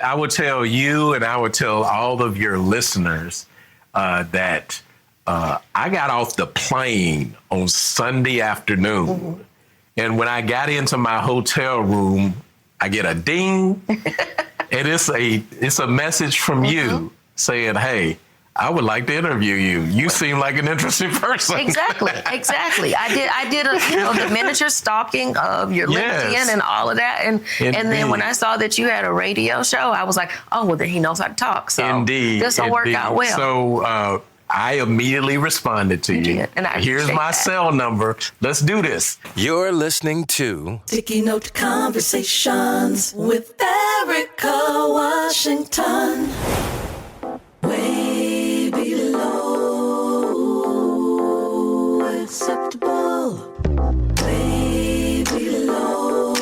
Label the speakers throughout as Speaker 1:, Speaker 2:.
Speaker 1: I would tell you and I would tell all of your listeners that I got off the plane on Sunday afternoon. Mm-hmm. And when I got into my hotel room, I get a ding. And it's a message from you saying, hey, I would like to interview you. You seem like an interesting person.
Speaker 2: Exactly. I did the miniature stalking of your LinkedIn and all of that. And then when I saw that you had a radio show, I was like, oh, well, then he knows how to talk. So this will work out well.
Speaker 1: So I immediately responded to you. And here's my cell number. Let's do this.
Speaker 3: You're listening to
Speaker 4: Sticky Note Conversations with Erika Washington. Way below acceptable. Way below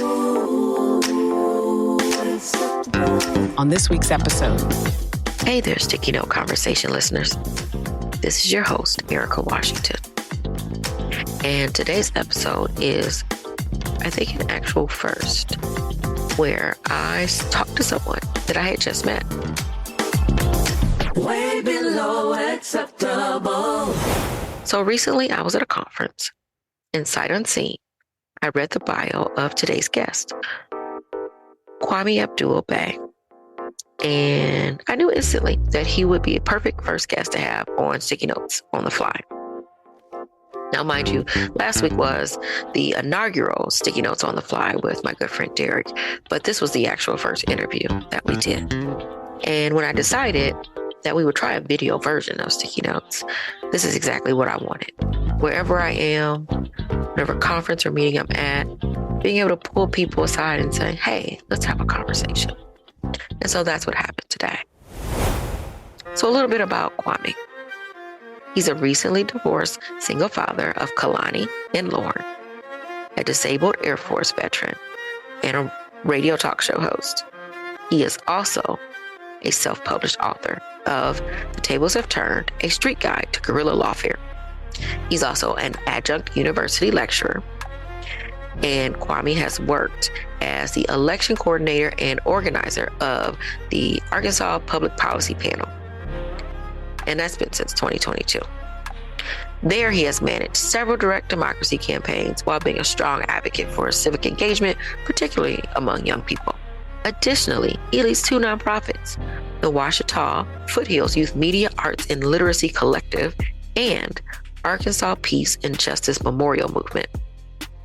Speaker 4: acceptable.
Speaker 5: On this week's episode.
Speaker 2: Hey there, Sticky Note Conversation listeners. This is your host, Erika Washington. And today's episode is, I think, an actual first, where I talked to someone that I had just met.
Speaker 4: Way below acceptable.
Speaker 2: So recently I was at a conference, and sight unseen, I read the bio of today's guest, Kwami Abdul-Bey. And I knew instantly that he would be a perfect first guest to have on Sticky Notes on the Fly. Now, mind you, last week was the inaugural Sticky Notes on the Fly with my good friend Derek, but this was the actual first interview that we did. And when I decided that we would try a video version of Sticky Notes, this is exactly what I wanted. Wherever I am, whatever conference or meeting I'm at, being able to pull people aside and say, hey, let's have a conversation. And so that's what happened today. So a little bit about Kwame. He's a recently divorced single father of Kalani and Lauren, a disabled Air Force veteran, and a radio talk show host. He is also a self-published author of The Tables Have Turned, a street guide to guerrilla lawfare. He's also an adjunct university lecturer. And Kwame has worked as the election coordinator and organizer of the Arkansas Public Policy Panel. And that's been since 2022. There, he has managed several direct democracy campaigns while being a strong advocate for civic engagement, particularly among young people. Additionally, he leads two nonprofits, the Ouachita Foothills Youth Media Arts and Literacy Collective and Arkansas Peace and Justice Memorial Movement,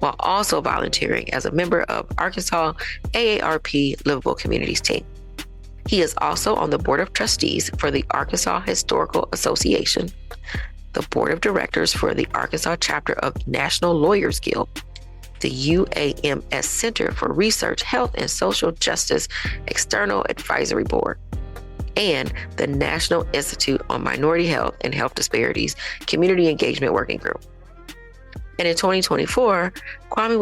Speaker 2: while also volunteering as a member of Arkansas AARP Livable Communities team. He is also on the Board of Trustees for the Arkansas Historical Association, the Board of Directors for the Arkansas chapter of National Lawyers Guild, the UAMS Center for Research, Health, and Social Justice External Advisory Board, and the National Institute on Minority Health and Health Disparities Community Engagement Working Group. And in 2024, Kwame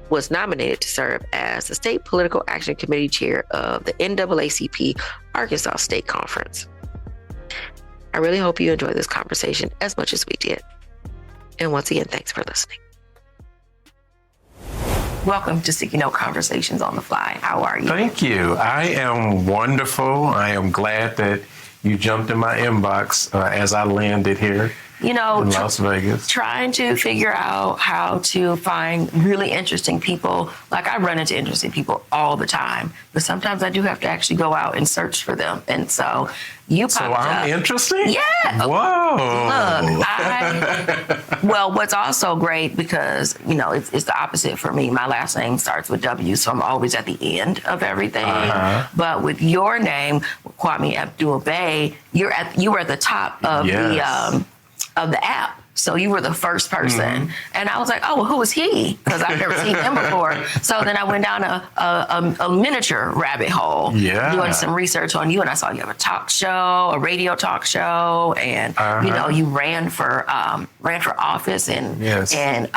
Speaker 2: was nominated to serve as the State Political Action Committee Chair of the NAACP Arkansas State Conference. I really hope you enjoyed this conversation as much as we did. And once again, thanks for listening. Welcome to Sticky Note Conversations on the Fly. How are you?
Speaker 1: Thank you. I am wonderful. I am glad that you jumped in my inbox as I landed here. In Las Vegas.
Speaker 2: Trying to figure out how to find really interesting people. Like, I run into interesting people all the time, but sometimes I do have to actually go out and search for them. And so you popped up.
Speaker 1: So I'm interesting?
Speaker 2: Yeah.
Speaker 1: Whoa.
Speaker 2: Look, well, what's also great because, it's the opposite for me. My last name starts with W, so I'm always at the end of everything. Uh-huh. But with your name, Kwami Abdul-Bey, you were at the top of of the app. So you were the first person. Mm-hmm. And I was like, oh, well, who is he? Because I've never seen him before. So then I went down a miniature rabbit hole doing some research on you. And I saw you have a radio talk show. And, you ran for office in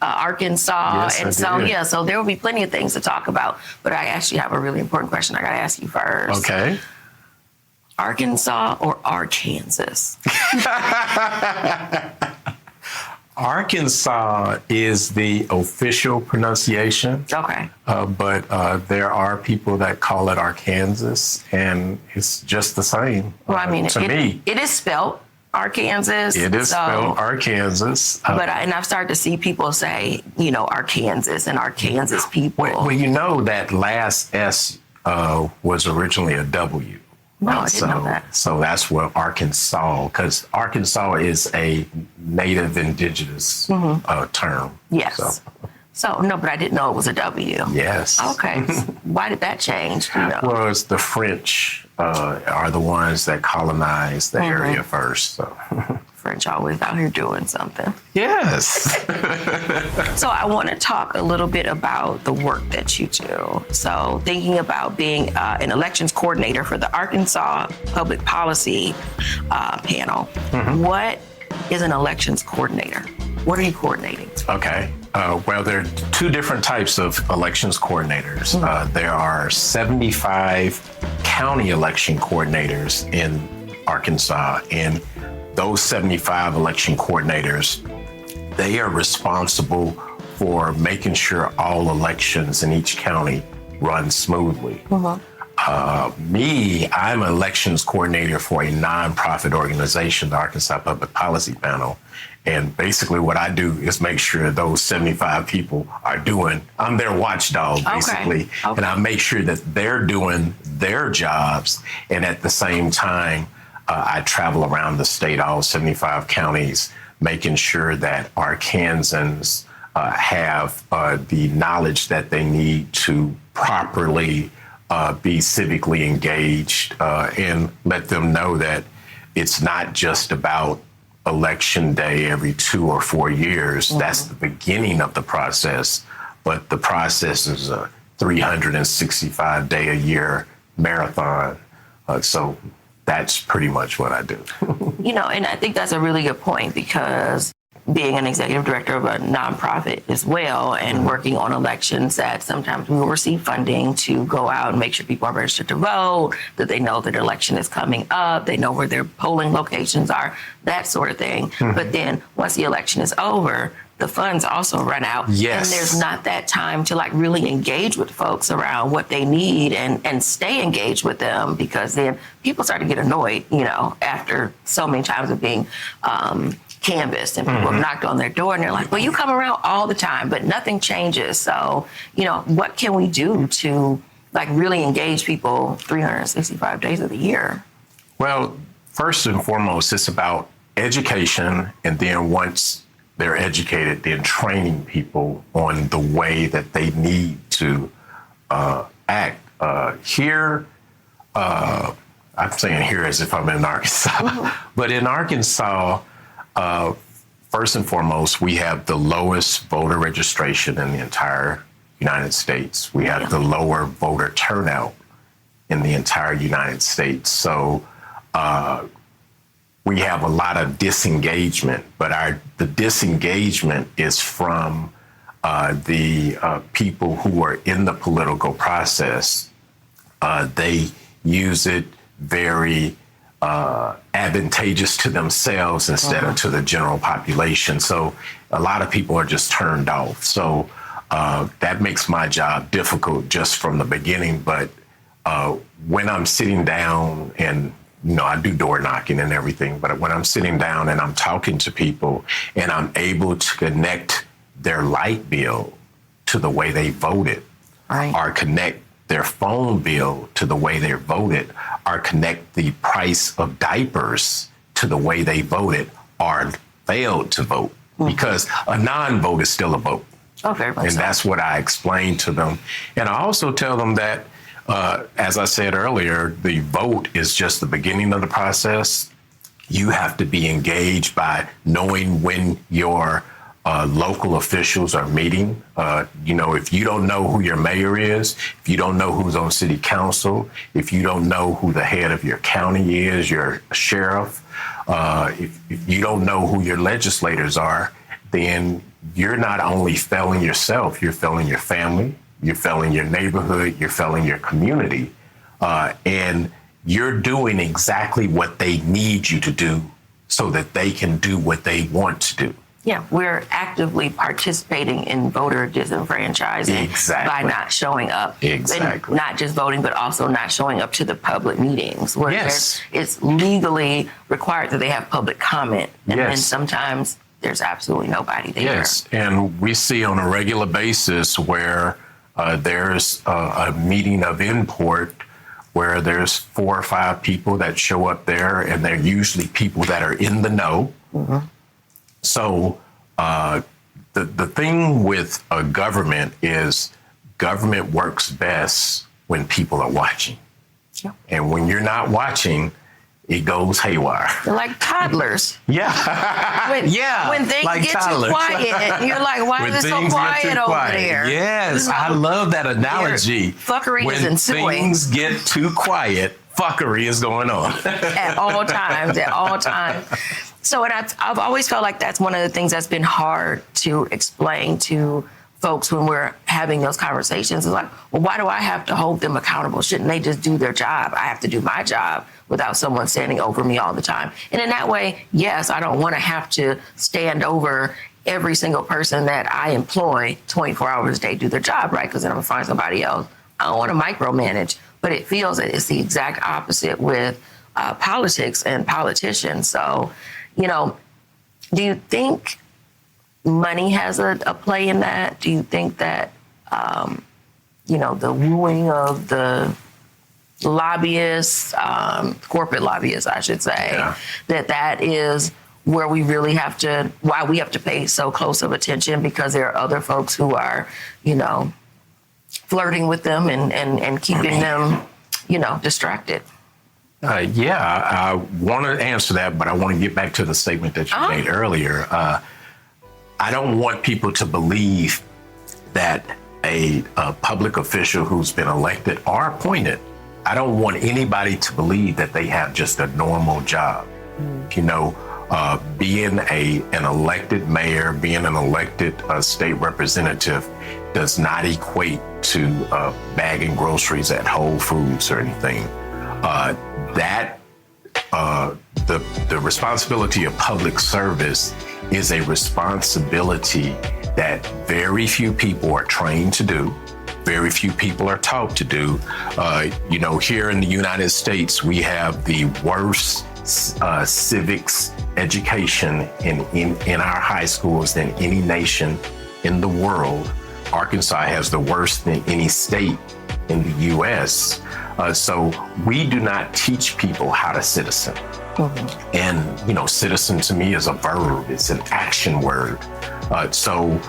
Speaker 2: Arkansas. Yes, so there will be plenty of things to talk about. But I actually have a really important question I got to ask you first.
Speaker 1: Okay.
Speaker 2: Arkansas or Arkansas?
Speaker 1: Arkansas is the official pronunciation.
Speaker 5: Okay.
Speaker 1: But there are people that call it Arkansas, and it's just the same.
Speaker 5: Well, I mean,
Speaker 1: to me,
Speaker 5: it is spelled Arkansas.
Speaker 1: it is spelled Arkansas.
Speaker 5: But I've started to see people say, Arkansas and Arkansas people.
Speaker 1: Well, you know that last S was originally a W.
Speaker 5: No, I didn't know that.
Speaker 1: So that's what Arkansas, because Arkansas is a native indigenous term.
Speaker 5: Yes. So, no, but I didn't know it was a W.
Speaker 1: Yes.
Speaker 5: Okay. Why did that change?
Speaker 1: Well, it's the French are the ones that colonized the area first. So.
Speaker 5: French always out here doing something.
Speaker 1: Yes.
Speaker 5: So I want to talk a little bit about the work that you do. So thinking about being an elections coordinator for the Arkansas Public Policy panel, what is an elections coordinator? What are you coordinating?
Speaker 1: Okay. Well, there are two different types of elections coordinators. There are 75 county election coordinators in Arkansas, and those 75 election coordinators, they are responsible for making sure all elections in each county run smoothly. I'm an elections coordinator for a nonprofit organization, the Arkansas Public Policy Panel. And basically what I do is make sure those 75 people are I'm their watchdog, basically.
Speaker 5: Okay.
Speaker 1: And I make sure that they're doing their jobs. And at the same time, I travel around the state, all 75 counties, making sure that Arkansans have the knowledge that they need to properly be civically engaged and let them know that it's not just about election day every 2 or 4 years. That's the beginning of the process, but the process is a 365-day-a-year marathon. So that's pretty much what I do.
Speaker 5: And I think that's a really good point, because being an executive director of a nonprofit as well and working on elections, that sometimes we will receive funding to go out and make sure people are registered to vote, that they know that their election is coming up, they know where their polling locations are, that sort of thing. But then once the election is over, the funds also run out.
Speaker 1: Yes.
Speaker 5: And there's not that time to really engage with folks around what they need and stay engaged with them, because then people start to get annoyed, after so many times of being canvassed and people have knocked on their door and they're like, well, you come around all the time, but nothing changes. So, what can we do to really engage people 365 days of the year?
Speaker 1: Well, first and foremost, it's about education. And then once they're educated, then training people on the way that they need to act. Here, I'm saying here as if I'm in Arkansas, but in Arkansas, first and foremost, we have the lowest voter registration in the entire United States. We have the lower voter turnout in the entire United States. So we have a lot of disengagement, but the disengagement is from the people who are in the political process. They use it very advantageous to themselves instead of to the general population. So a lot of people are just turned off. So that makes my job difficult just from the beginning. But when I'm sitting down and I do door knocking and everything, but when I'm sitting down and I'm talking to people and I'm able to connect their light bill to the way they voted, or connect their phone bill to the way they voted, or connect the price of diapers to the way they voted or failed to vote, because a non-vote is still a vote.
Speaker 5: Oh, very much.
Speaker 1: And that's what I explain to them. And I also tell them that, as I said earlier, the vote is just the beginning of the process. You have to be engaged by knowing when your local officials are meeting. If you don't know who your mayor is, if you don't know who's on city council, if you don't know who the head of your county is, your sheriff, if you don't know who your legislators are, then you're not only failing yourself, you're failing your family, you're failing your neighborhood, you're failing your community, and you're doing exactly what they need you to do so that they can do what they want to do.
Speaker 5: Yeah, we're actively participating in voter disenfranchising by not showing up.
Speaker 1: Exactly.
Speaker 5: And not just voting, but also not showing up to the public meetings where it's legally required that they have public comment. And then sometimes there's absolutely nobody there.
Speaker 1: Yes, and we see on a regular basis where there's a meeting of import where there's 4 or 5 people that show up there, and they're usually people that are in the know. Mm-hmm. So the thing with a government is government works best when people are watching. Yeah. And when you're not watching, it goes haywire.
Speaker 5: They're like toddlers.
Speaker 1: Yeah.
Speaker 5: When things
Speaker 1: like
Speaker 5: get
Speaker 1: toddlers.
Speaker 5: too quiet, you're like, why is it so quiet over there?
Speaker 1: Yes, I love that analogy.
Speaker 5: Fuckery is ensuing.
Speaker 1: When things get too quiet, fuckery is going on.
Speaker 5: At all times. So, and I've always felt like that's one of the things that's been hard to explain to folks when we're having those conversations. Is like, well, why do I have to hold them accountable? Shouldn't they just do their job? I have to do my job without someone standing over me all the time. And in that way, yes, I don't want to have to stand over every single person that I employ 24 hours a day, do their job, right? Because then I'm going to find somebody else. I don't want to micromanage. But it feels that it's the exact opposite with politics and politicians. So, do you think money has a play in that? Do you think that, the wooing of the lobbyists, corporate lobbyists, I should say, that is where we really why we have to pay so close of attention, because there are other folks who are, flirting with them and keeping them, distracted?
Speaker 1: I want to answer that, but I want to get back to the statement that you made earlier. I don't want people to believe that a public official who's been elected or appointed, I don't want anybody to believe that they have just a normal job. Being an elected mayor, being an elected state representative does not equate to bagging groceries at Whole Foods or anything. The responsibility of public service is a responsibility that very few people are trained to do, very few people are taught to do. Here in the United States, we have the worst civics education in our high schools than any nation in the world. Arkansas has the worst than any state in the U.S. So we do not teach people how to citizen. Mm-hmm. And, citizen to me is a verb. It's an action word. So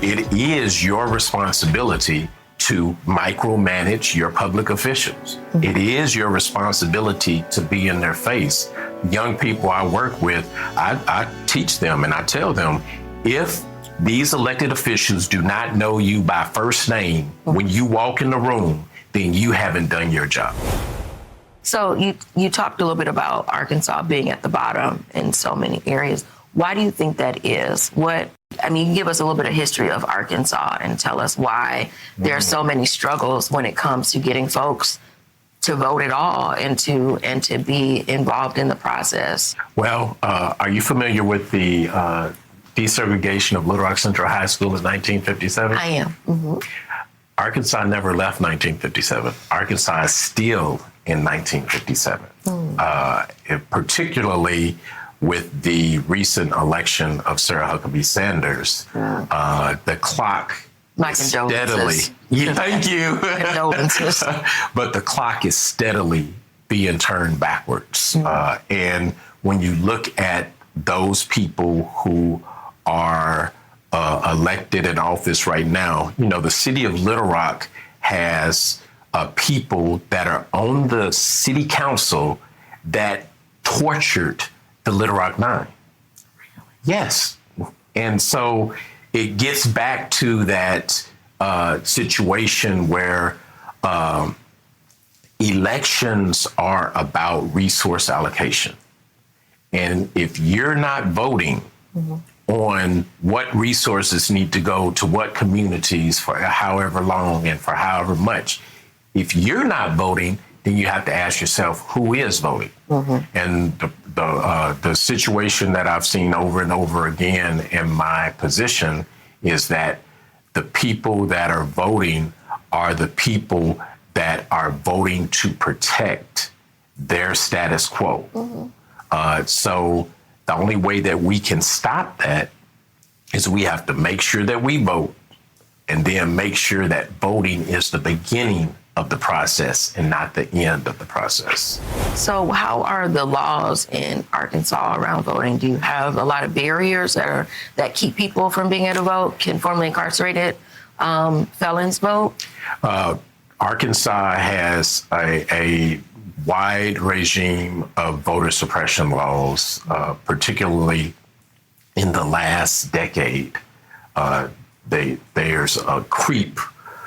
Speaker 1: it is your responsibility to micromanage your public officials. Mm-hmm. It is your responsibility to be in their face. Young people I work with, I teach them and I tell them, if these elected officials do not know you by first name when you walk in the room, then you haven't done your job.
Speaker 5: So you talked a little bit about Arkansas being at the bottom in so many areas. Why do you think that is? You can give us a little bit of history of Arkansas and tell us why there are so many struggles when it comes to getting folks to vote at all and to be involved in the process.
Speaker 1: Well, are you familiar with the desegregation of Little Rock Central High School in 1957?
Speaker 5: I am. Mm-hmm.
Speaker 1: Arkansas never left 1957. Arkansas is still in 1957, particularly with the recent election of Sarah Huckabee Sanders. The clock steadily. Thank you.
Speaker 5: Condolences.
Speaker 1: But the clock is steadily being turned backwards. And when you look at those people who are elected in office right now, the city of Little Rock has people that are on the city council that tortured the Little Rock Nine. Really? Yes. And so it gets back to that situation where elections are about resource allocation. And if you're not voting on what resources need to go to what communities for however long and for however much, if you're not voting, then you have to ask yourself, who is voting? And the situation that I've seen over and over again in my position is that the people that are voting are the people that are voting to protect their status quo. So the only way that we can stop that is we have to make sure that we vote, and then make sure that voting is the beginning of the process and not the end of the process.
Speaker 5: So how are the laws in Arkansas around voting? Do you have a lot of barriers that keep people from being able to vote? Can formerly incarcerated felons vote?
Speaker 1: Arkansas has a wide regime of voter suppression laws, particularly in the last decade. There's a creep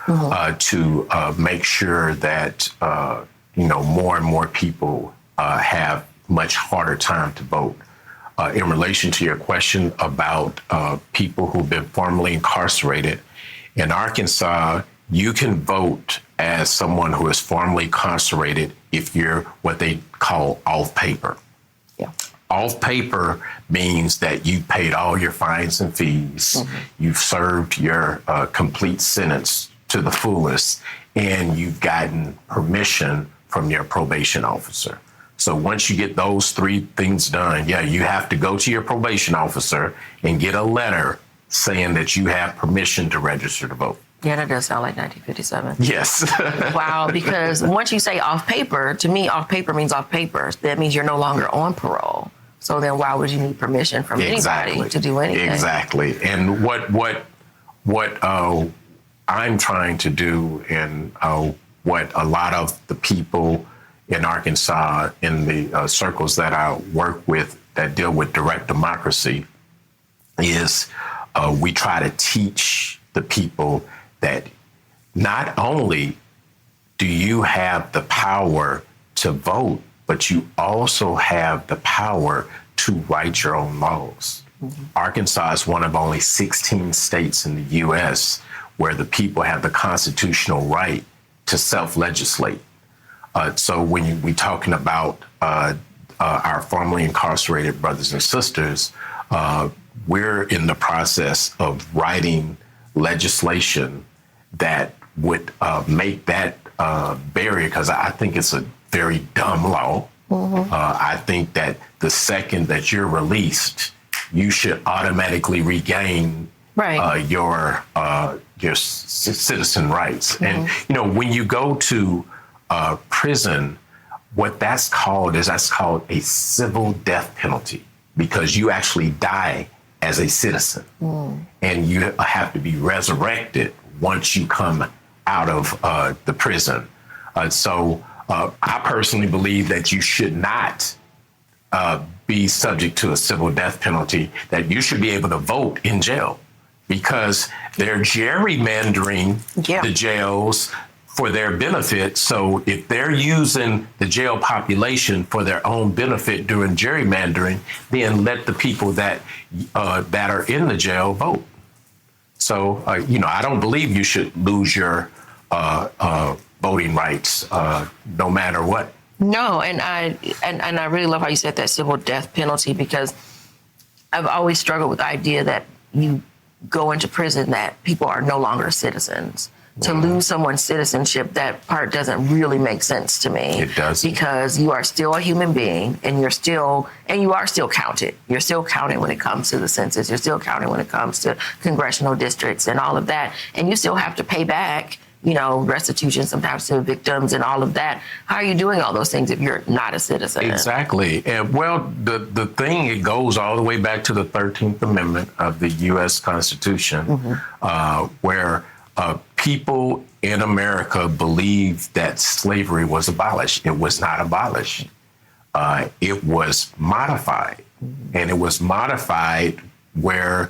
Speaker 1: to make sure that more and more people have much harder time to vote. In relation to your question about people who've been formerly incarcerated, in Arkansas, you can vote as someone who is formerly incarcerated if you're what they call off paper.
Speaker 5: Yeah.
Speaker 1: Off paper means that you paid all your fines and fees, you've served your complete sentence to the fullest, and you've gotten permission from your probation officer. So once you get those three things done, you have to go to your probation officer and get a letter saying that you have permission to register to vote.
Speaker 5: Yeah, that does sound like 1957.
Speaker 1: Yes.
Speaker 5: Wow, because once you say off paper, to me, off paper means off paper. That means you're no longer on parole. So then why would you need permission from anybody to do anything?
Speaker 1: Exactly. And what I'm trying to do, and what a lot of the people in Arkansas, in the circles that I work with that deal with direct democracy, is we try to teach the people that not only do you have the power to vote, but you also have the power to write your own laws. Arkansas is one of only 16 states in the U.S. where the people have the constitutional right to self-legislate. So when we're talking about our formerly incarcerated brothers and sisters, we're in the process of writing legislation that would make that barrier, because I think it's a very dumb law. I think that the second that you're released, you should automatically regain your citizen rights. And when you go to prison, what that's called a civil death penalty, because you actually die as a citizen, and you have to be resurrected once you come out of the prison. So I personally believe that you should not be subject to a civil death penalty, that you should be able to vote in jail, because they're gerrymandering the jails for their benefit. So if they're using the jail population for their own benefit during gerrymandering, then let the people that are in the jail vote. So, I don't believe you should lose your voting rights no matter what.
Speaker 5: No, and I really love how you said that civil death penalty, because I've always struggled with the idea that you go into prison that people are no longer citizens. To lose someone's citizenship, that part doesn't really make sense to me.
Speaker 1: It doesn't.
Speaker 5: Because you are still a human being, and you are still counted. You're still counted when it comes to the census. You're still counted when it comes to congressional districts and all of that. And you still have to pay back, restitution sometimes to victims and all of that. How are you doing all those things if you're not a citizen?
Speaker 1: Exactly. And the thing, it goes all the way back to the 13th Amendment of the U.S. Constitution, where people in America believed that slavery was abolished. It was not abolished. It was modified. And it was modified where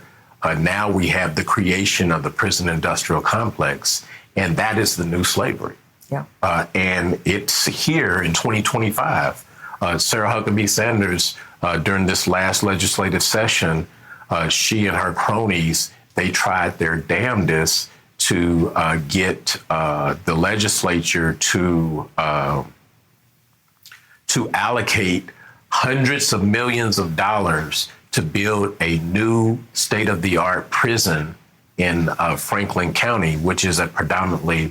Speaker 1: now we have the creation of the prison industrial complex, and that is the new slavery.
Speaker 5: Yeah.
Speaker 1: And it's here in 2025. Sarah Huckabee Sanders, during this last legislative session, she and her cronies, they tried their damnedest to get the legislature to allocate hundreds of millions of dollars to build a new state-of-the-art prison in Franklin County, which is a predominantly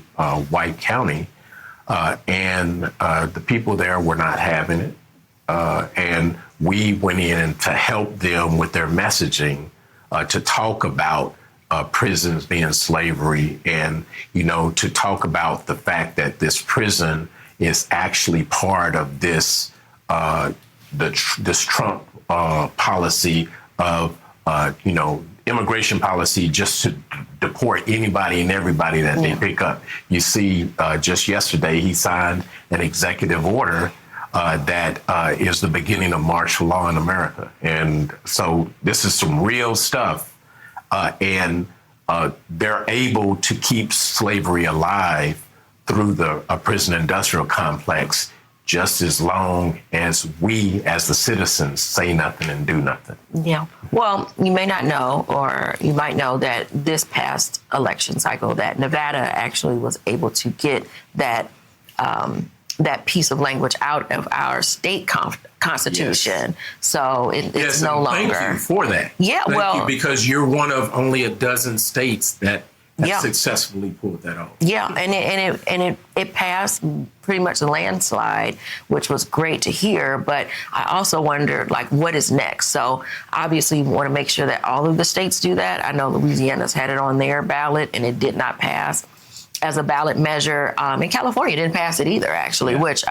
Speaker 1: white county. And the people there were not having it. And we went in to help them with their messaging to talk about prisons being slavery, and, you know, to talk about the fact that this prison is actually part of this this Trump policy of, you know, immigration policy, just to deport anybody and everybody that they pick up. You see, just yesterday, he signed an executive order that is the beginning of martial law in America. And so this is some real stuff. And they're able to keep slavery alive through the prison industrial complex just as long as we, as the citizens, say nothing and do nothing.
Speaker 5: Yeah. Well, you may not know, or you might know that this past election cycle, that Nevada actually was able to get that that piece of language out of our state constitution. Yes. So it's no longer.
Speaker 1: Thank you for that.
Speaker 5: Yeah,
Speaker 1: Thank you, because you're one of only a dozen states that have successfully pulled that off.
Speaker 5: Yeah, and it passed pretty much a landslide, which was great to hear. But I also wondered, like, what is next? So obviously, we want to make sure that all of the states do that. I know Louisiana's had it on their ballot, and it did not pass as a ballot measure. And California didn't pass it either, actually, which,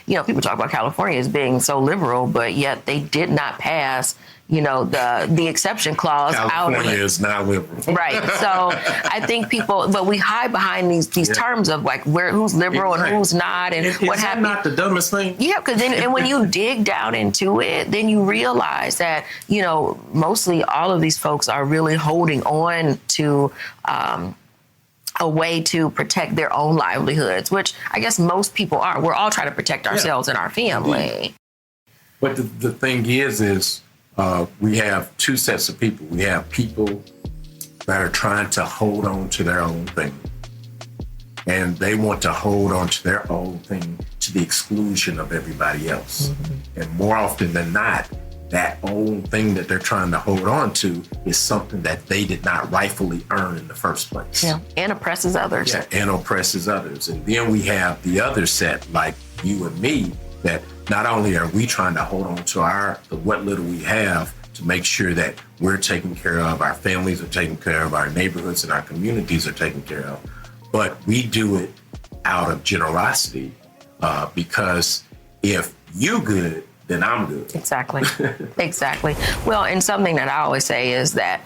Speaker 5: you know, people talk about California as being so liberal, but yet they did not pass, you know, the exception clause.
Speaker 1: California is not liberal.
Speaker 5: Right. So I think people, but we hide behind these terms of, like, who's liberal and who's not, and what happened.
Speaker 1: Not the dumbest thing.
Speaker 5: Yeah, because then, and when you dig down into it, then you realize that, you know, mostly all of these folks are really holding on to a way to protect their own livelihoods, which I guess most people are. We're all trying to protect ourselves and our family.
Speaker 1: But the thing is we have two sets of people. We have people that are trying to hold on to their own thing, and they want to hold on to their own thing to the exclusion of everybody else. Mm-hmm. And more often than not, that own thing that they're trying to hold on to is something that they did not rightfully earn in the first place.
Speaker 5: Yeah, and oppresses others.
Speaker 1: Yeah, and oppresses others. And then we have the other set, like you and me, that not only are we trying to hold on to what little we have to make sure that we're taken care of, our families are taken care of, our neighborhoods and our communities are taken care of, but we do it out of generosity, because if you good, then I'm good.
Speaker 5: Exactly. Exactly. Well, and something that I always say is that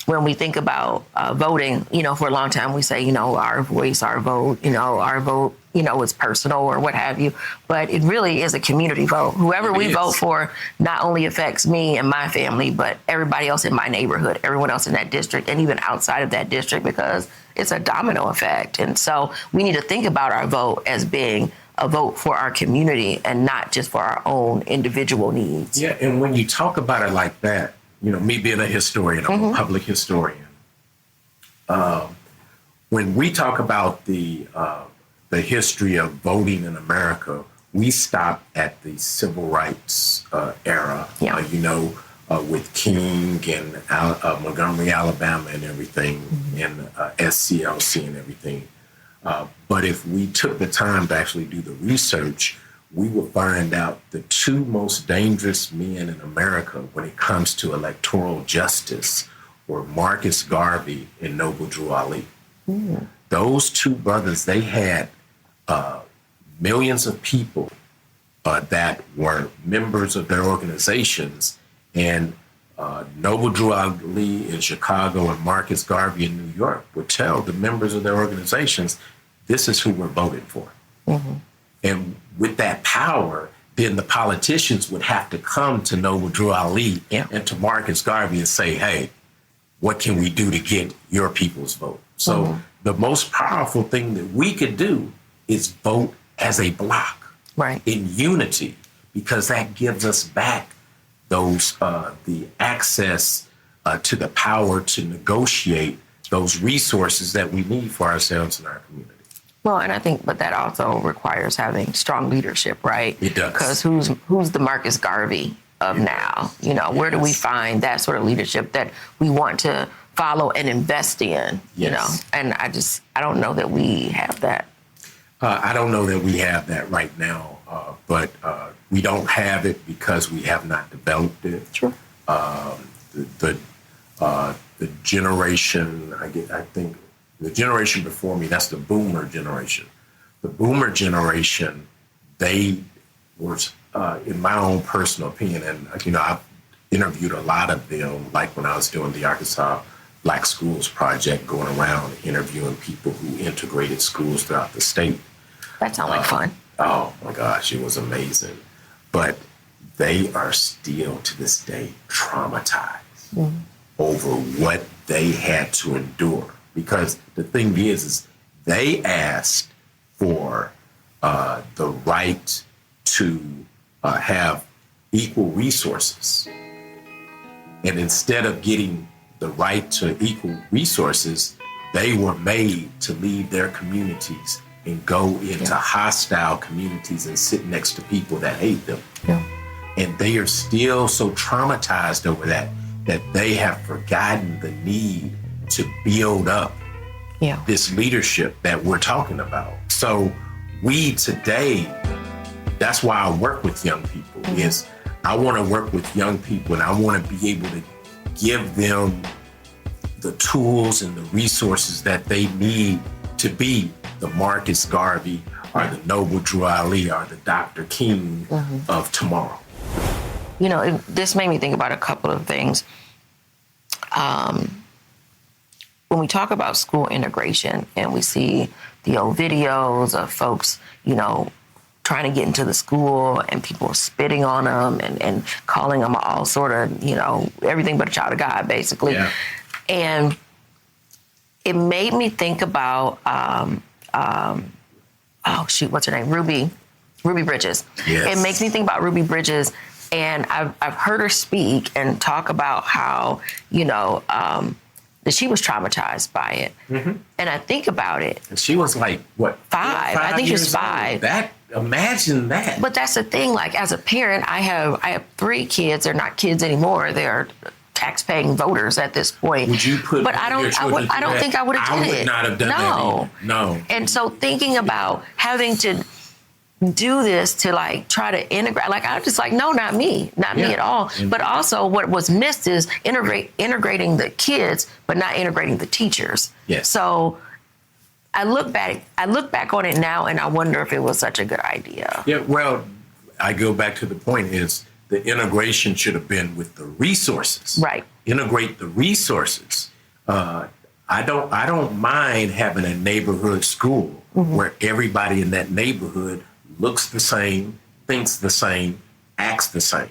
Speaker 5: when we think about voting, you know, for a long time we say, you know, our voice, our vote, you know, is personal or what have you. But it really is a community vote. Whoever we vote for not only affects me and my family, but everybody else in my neighborhood, everyone else in that district, and even outside of that district, because it's a domino effect. And so we need to think about our vote as being a vote for our community and not just for our own individual needs.
Speaker 1: Yeah, and when you talk about it like that, you know, me being a historian, I'm a public historian. When we talk about the history of voting in America, we stop at the civil rights era, you know, with King and Montgomery, Alabama and everything, and SCLC and everything. But if we took the time to actually do the research, we would find out the two most dangerous men in America when it comes to electoral justice were Marcus Garvey and Noble Drew Ali. Mm. Those two brothers, they had millions of people that were members of their organizations, and Noble Drew Ali in Chicago and Marcus Garvey in New York would tell the members of their organizations, this is who we're voting for. Mm-hmm. And with that power, then the politicians would have to come to Noble Drew Ali and to Marcus Garvey and say, hey, what can we do to get your people's vote? So the most powerful thing that we could do is vote as a block, in unity, because that gives us back those the access to the power to negotiate those resources that we need for ourselves and our community.
Speaker 5: Well, and I think, but that also requires having strong leadership, right?
Speaker 1: It does.
Speaker 5: Because who's the Marcus Garvey of now? You know, where do we find that sort of leadership that we want to follow and invest in? You know, and I don't know that we have that.
Speaker 1: I don't know that we have that right now, but we don't have it because we have not developed it.
Speaker 5: Sure.
Speaker 1: The generation, I think the generation before me, that's the boomer generation. The boomer generation, they were, in my own personal opinion, and I've interviewed a lot of them, like when I was doing the Arkansas Black Schools Project, going around interviewing people who integrated schools throughout the state.
Speaker 5: That sounds like fun.
Speaker 1: Oh my gosh, it was amazing. But they are still to this day traumatized over what they had to endure. Because the thing is they asked for the right to have equal resources. And instead of getting the right to equal resources, they were made to leave their communities and go into hostile communities and sit next to people that hate them.
Speaker 5: Yeah.
Speaker 1: And they are still so traumatized over that they have forgotten the need to build up this leadership that we're talking about. So we today, that's why I work with young people, is I want to work with young people and I want to be able to give them the tools and the resources that they need to be the Marcus Garvey or the Noble Drew Ali or the Dr. King of tomorrow.
Speaker 5: You know, this made me think about a couple of things. When we talk about school integration and we see the old videos of folks, trying to get into the school and people spitting on them and calling them all sort of, everything but a child of God, basically. Yeah. And it made me think about, what's her name? Ruby Bridges. Yes. It makes me think about Ruby Bridges. And I've heard her speak and talk about how, that she was traumatized by it. And I think about it.
Speaker 1: And she was like, what?
Speaker 5: 5. I think she was 5.
Speaker 1: Imagine that.
Speaker 5: But that's the thing. Like, as a parent, I have 3 kids. They're not kids anymore. They're tax-paying voters at this point.
Speaker 1: Would you put?
Speaker 5: But I don't think I would have done it.
Speaker 1: I would not have done that either. No.
Speaker 5: And so thinking about having to do this to try to integrate, I was just no, not me at all. But also what was missed is integrating the kids, but not integrating the teachers.
Speaker 1: Yes.
Speaker 5: So I look back on it now and I wonder if it was such a good idea.
Speaker 1: Yeah, well, I go back to the point is the integration should have been with the resources.
Speaker 5: Right.
Speaker 1: Integrate the resources. I don't mind having a neighborhood school where everybody in that neighborhood looks the same, thinks the same, acts the same.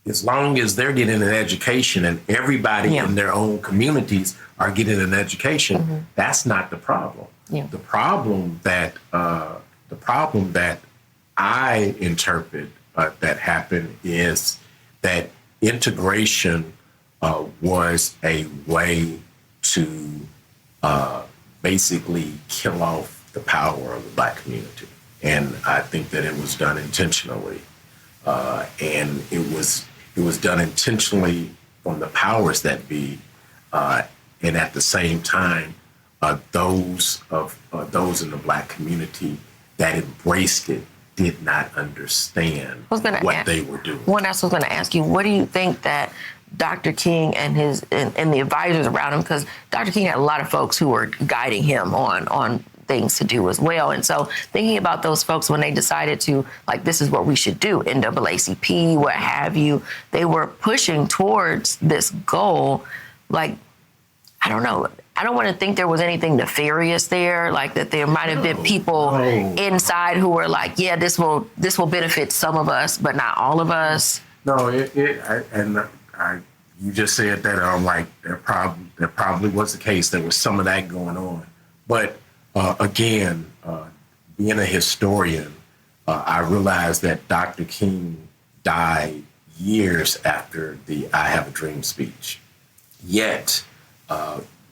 Speaker 1: As long as they're getting an education and everybody in their own communities are getting an education, that's not the problem. Yeah. The problem that I interpret that happened is that integration was a way to basically kill off the power of the Black community. And I think that it was done intentionally. And it was done intentionally from the powers that be. And at the same time, those in the Black community that embraced it did not understand what they were doing.
Speaker 5: One else was going to ask you, what do you think that Dr. King and the advisors around him, because Dr. King had a lot of folks who were guiding him on things to do as well. And so thinking about those folks when they decided to, this is what we should do, NAACP, what have you, they were pushing towards this goal. I don't know. I don't want to think there was anything nefarious there, that there might have been people inside who were this will benefit some of us, but not all of us.
Speaker 1: No, you just said that. I'm that probably was the case. There was some of that going on. But again, being a historian, I realized that Dr. King died years after the I Have a Dream speech. Yet,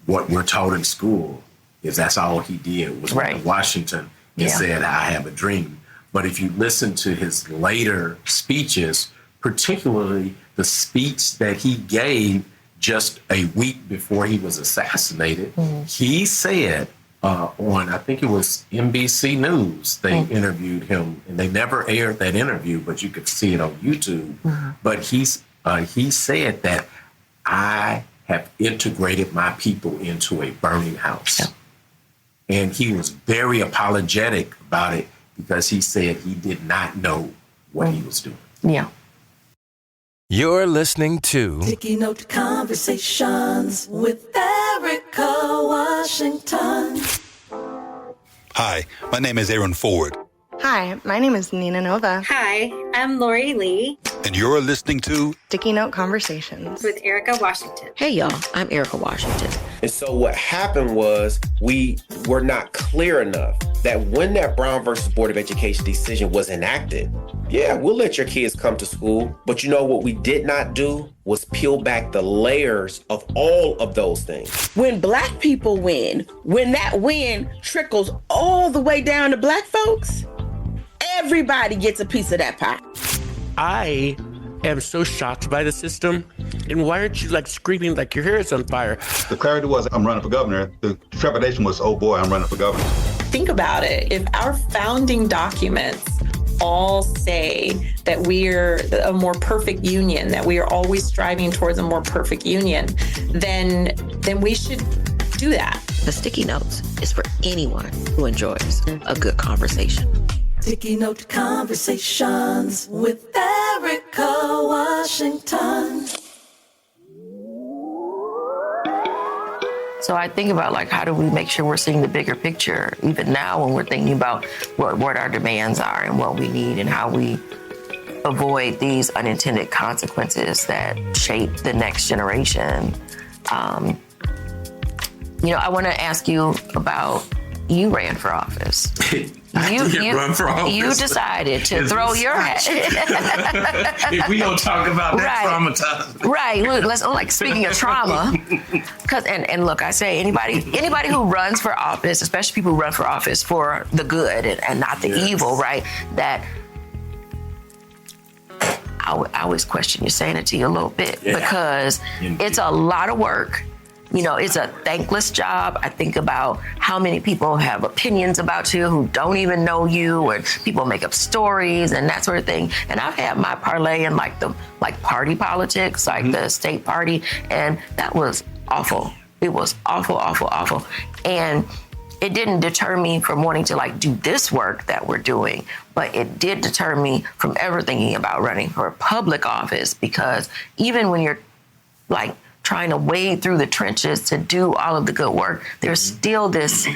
Speaker 1: what we're taught in school is that's all he did was
Speaker 5: Right.
Speaker 1: went to Washington and
Speaker 5: Yeah.
Speaker 1: said, I have a dream. But if you listen to his later speeches, particularly the speech that he gave just a week before he was assassinated, he said on, I think it was NBC News, they interviewed him, and they never aired that interview, but you could see it on YouTube. But he said that I have integrated my people into a burning house.
Speaker 5: Yeah.
Speaker 1: And he was very apologetic about it because he said he did not know what he was doing.
Speaker 5: Yeah.
Speaker 3: You're listening to
Speaker 4: Sticky Note Conversations with Erika Washington.
Speaker 6: Hi, my name is Aaron Ford,
Speaker 7: Hi, my name is Nina Nova.
Speaker 8: Hi, I'm Lori Lee
Speaker 6: and you're listening to
Speaker 7: Sticky Note Conversations.
Speaker 8: with Erika Washington.
Speaker 2: Hey, y'all, I'm Erika Washington.
Speaker 9: And so what happened was we were not clear enough that when that Brown versus Board of Education decision was enacted, yeah, we'll let your kids come to school. But you know what we did not do was peel back the layers of all of those things.
Speaker 10: When black people win, when that win trickles all the way down to black folks, everybody gets a piece of that pie.
Speaker 11: I am so shocked by the system. And why aren't you like screaming like your hair is on fire?
Speaker 6: The clarity was I'm running for governor. The trepidation was, oh boy, I'm running for governor.
Speaker 12: Think about it. If our founding documents all say that we're a more perfect union, that we are always striving towards a more perfect union, then we should do that.
Speaker 2: The Sticky Notes is for anyone who enjoys a good conversation.
Speaker 4: Sticky Note Conversations with Erika Washington.
Speaker 5: So I think about like, how do we make sure we're seeing the bigger picture, even now when we're thinking about what our demands are and what we need and how we avoid these unintended consequences that shape the next generation. I want to ask you about, you ran for office.
Speaker 1: Run for office.
Speaker 5: You decided to throw your hat.
Speaker 1: If we don't talk about that
Speaker 5: Right.
Speaker 1: traumatizing.
Speaker 5: Right. Look, let's like speaking of trauma, because and look, I say anybody who runs for office, especially people who run for office for the good and not the evil, right? That I always question your sanity a little bit because it's a lot of work. You know, it's a thankless job. I think about how many people have opinions about you who don't even know you, and people make up stories and that sort of thing. And I've had my parlay in like party politics, like the state party, and that was awful. It was awful, awful, awful. And it didn't deter me from wanting to like do this work that we're doing, but it did deter me from ever thinking about running for public office, because even when you're like trying to wade through the trenches to do all of the good work, there's still this,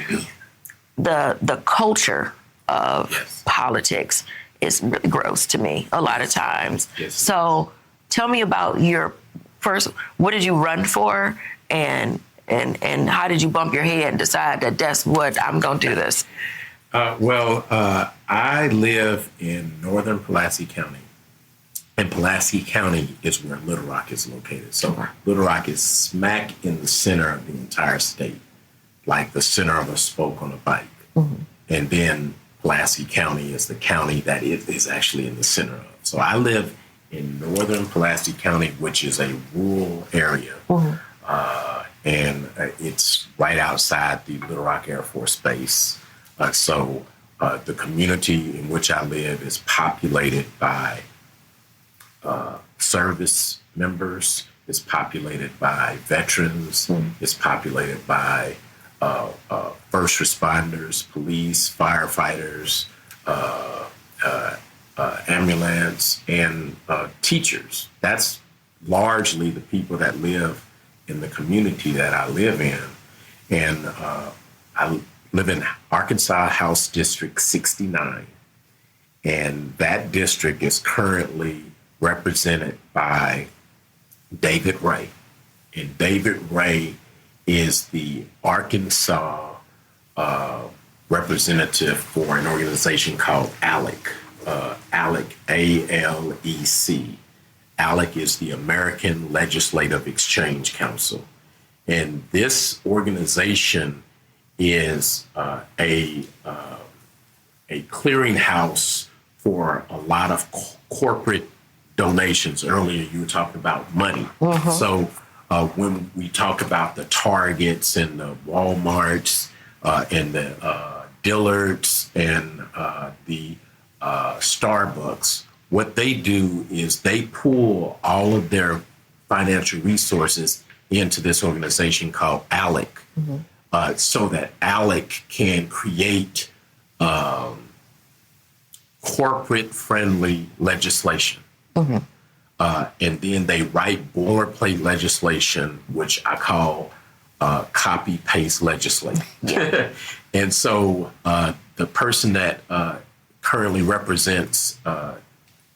Speaker 5: the culture of politics is really gross to me a lot of times. So tell me about your first, what did you run for, and how did you bump your head and decide that that's what I'm gonna do this?
Speaker 1: I live in northern Pulaski County. And Pulaski County is where Little Rock is located. So Little Rock is smack in the center of the entire state, like the center of a spoke on a bike. And then Pulaski County is the county that it is actually in the center of. So I live in northern Pulaski County, which is a rural area. And it's right outside the Little Rock Air Force Base. So the community in which I live is populated by service members, is populated by veterans, is populated by first responders, police, firefighters, ambulance, and teachers. That's largely the people that live in the community that I live in. And I live in Arkansas House District 69. And that district is currently represented by David Ray. And David Ray is the Arkansas representative for an organization called ALEC. ALEC, A-L-E-C. ALEC is the American Legislative Exchange Council. And this organization is a clearinghouse for a lot of corporate donations. Earlier, you were talking about money. So when we talk about the Targets and the Walmarts and the Dillards and the Starbucks, what they do is they pool all of their financial resources into this organization called ALEC, so that ALEC can create corporate-friendly legislation. And then they write boilerplate legislation, which I call copy-paste legislation. And so the person that currently represents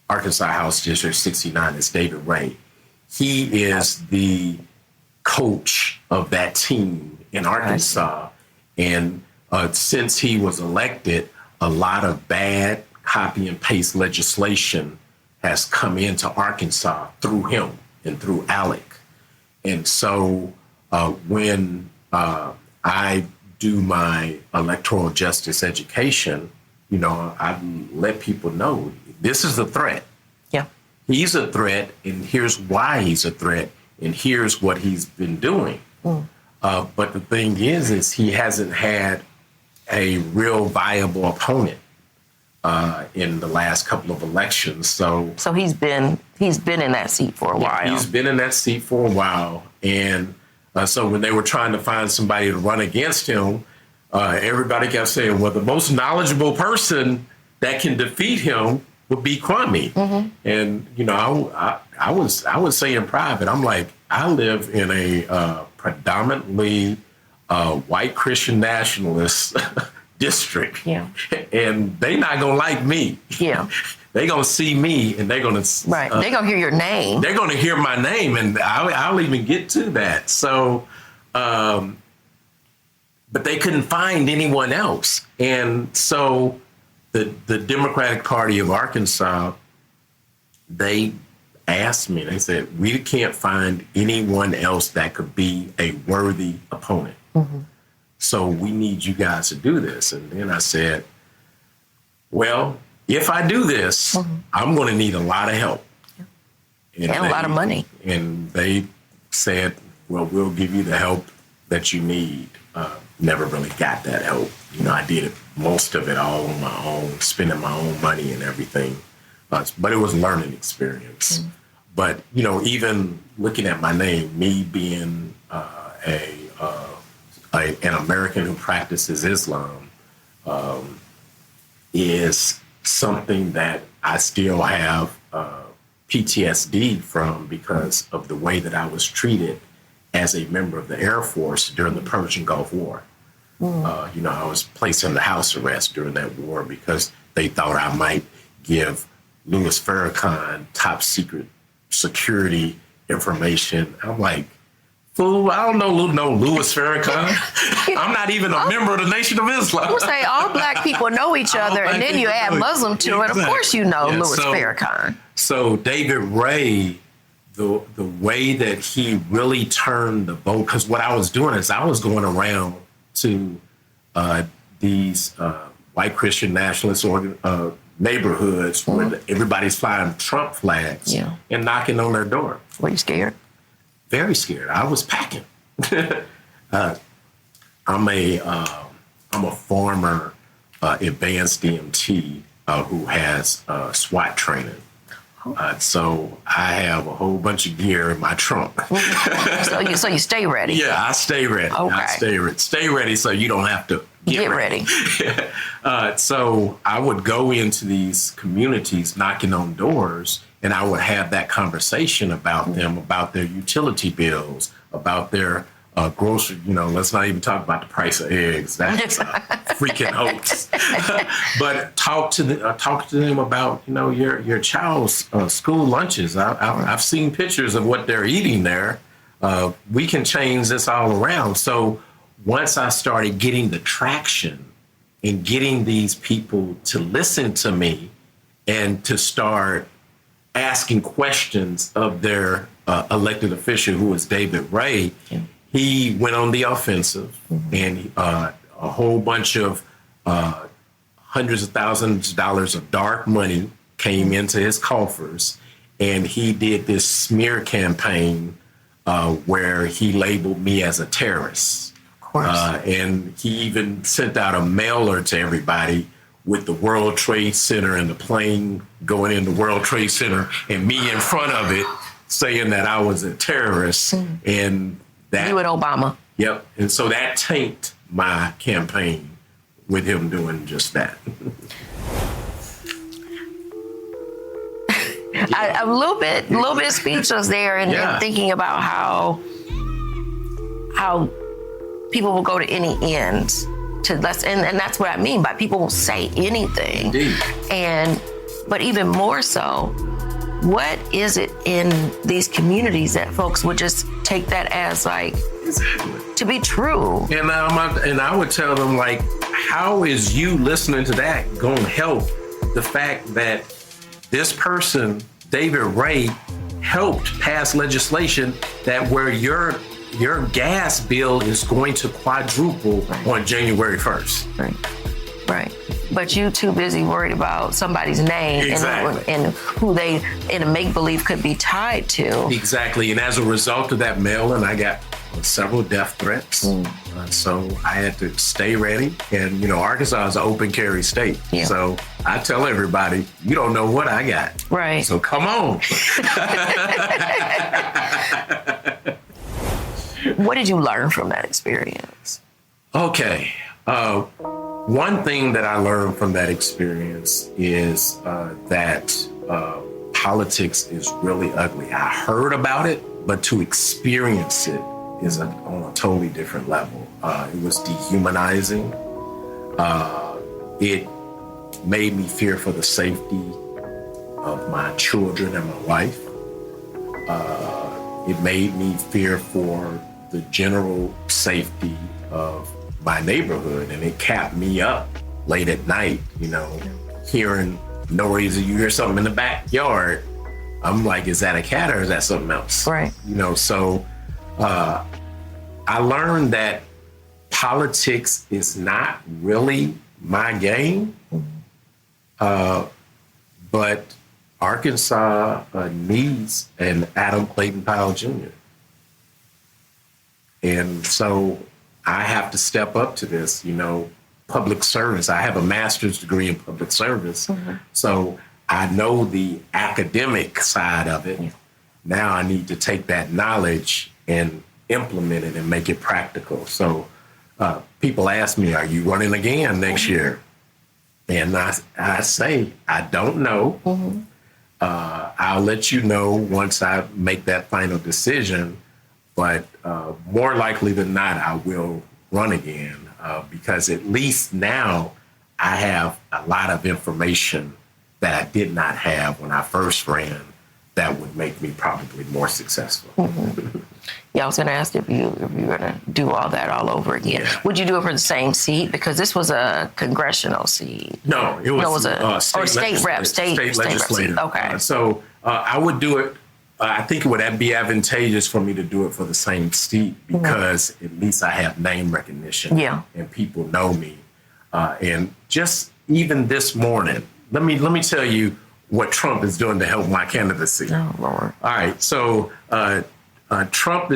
Speaker 1: Arkansas House District 69 is David Ray. He is the coach of that team in Arkansas. And since he was elected, a lot of bad copy and paste legislation has come into Arkansas through him and through ALEC. And so when I do my electoral justice education, you know, I let people know this is a threat. He's a threat, and here's why he's a threat, and here's what he's been doing. But the thing is he hasn't had a real viable opponent in the last couple of elections. So
Speaker 5: he's been in that seat for a while.
Speaker 1: He's been in that seat for a while, and so when they were trying to find somebody to run against him, everybody kept saying, "Well, the most knowledgeable person that can defeat him would be Kwame." And you know, I was saying in private, I'm like, I live in a predominantly white Christian nationalist district, and they not gonna like me. They gonna see me, and they're gonna
Speaker 5: they're gonna hear your name.
Speaker 1: They're gonna hear my name, and I'll even get to that. So, but they couldn't find anyone else, and so the Democratic Party of Arkansas, they asked me. They said, "We can't find anyone else that could be a worthy opponent. So we need you guys to do this." And then I said, "Well, if I do this, I'm going to need a lot of help.
Speaker 5: And a lot of money."
Speaker 1: And they said, "Well, we'll give you the help that you need." Never really got that help. You know, I did most of it all on my own, spending my own money and everything. But it was a learning experience. But, you know, even looking at my name, me being an American who practices Islam, is something that I still have PTSD from because of the way that I was treated as a member of the Air Force during the Persian Gulf War. You know, I was placed under house arrest during that war because they thought I might give Louis Farrakhan top secret security information. I'm like, fool, I don't know no Louis Farrakhan. I'm not even a member of the Nation of Islam.
Speaker 5: I would say all black people know each other, and then you add Muslim to it. Of course you know Louis Farrakhan.
Speaker 1: So David Ray, the way that he really turned the vote, because what I was doing is I was going around to these white Christian nationalist neighborhoods where everybody's flying Trump flags and knocking on their door.
Speaker 5: Were you scared?
Speaker 1: Very scared. I was packing. I'm a former advanced DMT who has SWAT training. So I have a whole bunch of gear in my trunk.
Speaker 5: So you stay ready.
Speaker 1: Yeah, I stay ready.
Speaker 5: Okay.
Speaker 1: I stay ready so you don't have to get ready. So I would go into these communities knocking on doors, and I would have that conversation about them, about their utility bills, about their grocery. You know, let's not even talk about the price of eggs. That's a freaking hoax. But talk to them about, you know, your child's school lunches. I've seen pictures of what they're eating there. We can change this all around. So once I started getting the traction and getting these people to listen to me and to start asking questions of their elected official, who is David Ray, he went on the offensive and a whole bunch of hundreds of thousands of dollars of dark money came into his coffers, and he did this smear campaign where he labeled me as a terrorist.
Speaker 5: Of course.
Speaker 1: And he even sent out a mailer to everybody with the World Trade Center and the plane going in the World Trade Center and me in front of it saying that I was a terrorist. And that...
Speaker 5: You and Obama.
Speaker 1: Yep. And so that tanked my campaign with him doing just that.
Speaker 5: I'm a little bit speechless there, and thinking about how people will go to any ends to less, and that's what I mean by people will say anything.
Speaker 1: Indeed.
Speaker 5: But even more so, what is it in these communities that folks would just take that as like to be true?
Speaker 1: And I would tell them, like, how is you listening to that going to help the fact that this person, David Ray, helped pass legislation that where your gas bill is going to quadruple on January 1st.
Speaker 5: Right. But you too busy worried about somebody's name and who they in a make-believe could be tied to.
Speaker 1: Exactly. And as a result of that mailing, I got several death threats. So I had to stay ready. And, you know, Arkansas is an open carry state.
Speaker 5: Yeah.
Speaker 1: So I tell everybody, you don't know what I got.
Speaker 5: Right.
Speaker 1: So come on.
Speaker 5: What did you learn from that experience?
Speaker 1: Okay. One thing that I learned from that experience is that politics is really ugly. I heard about it, but to experience it is on a totally different level. It was dehumanizing. It made me fear for the safety of my children and my wife. It made me fear for the general safety of my neighborhood, and it kept me up late at night, you know, hearing noise. You hear something in the backyard, I'm like, is that a cat or is that something else?
Speaker 5: Right.
Speaker 1: You know, so I learned that politics is not really my game, but Arkansas needs an Adam Clayton Powell Jr. And so I have to step up to this, you know, public service. I have a master's degree in public service. So I know the academic side of it. Now I need to take that knowledge and implement it and make it practical. So people ask me, are you running again next year? And I say, I don't know. I'll let you know once I make that final decision. But more likely than not, I will run again because at least now I have a lot of information that I did not have when I first ran that would make me probably more successful.
Speaker 5: Yeah, I was going to ask if you were going to do all that all over again.
Speaker 1: Yeah.
Speaker 5: Would you do it for the same seat? Because this was a congressional seat.
Speaker 1: No, it was
Speaker 5: a state
Speaker 1: legislative.
Speaker 5: Okay.
Speaker 1: So I would do it. I think it would be advantageous for me to do it for the same seat because at least I have name recognition.
Speaker 5: Yeah.
Speaker 1: And people know me. And just even this morning, let me tell you what Trump is doing to help my candidacy.
Speaker 5: Oh, Lord.
Speaker 1: All right. So Trump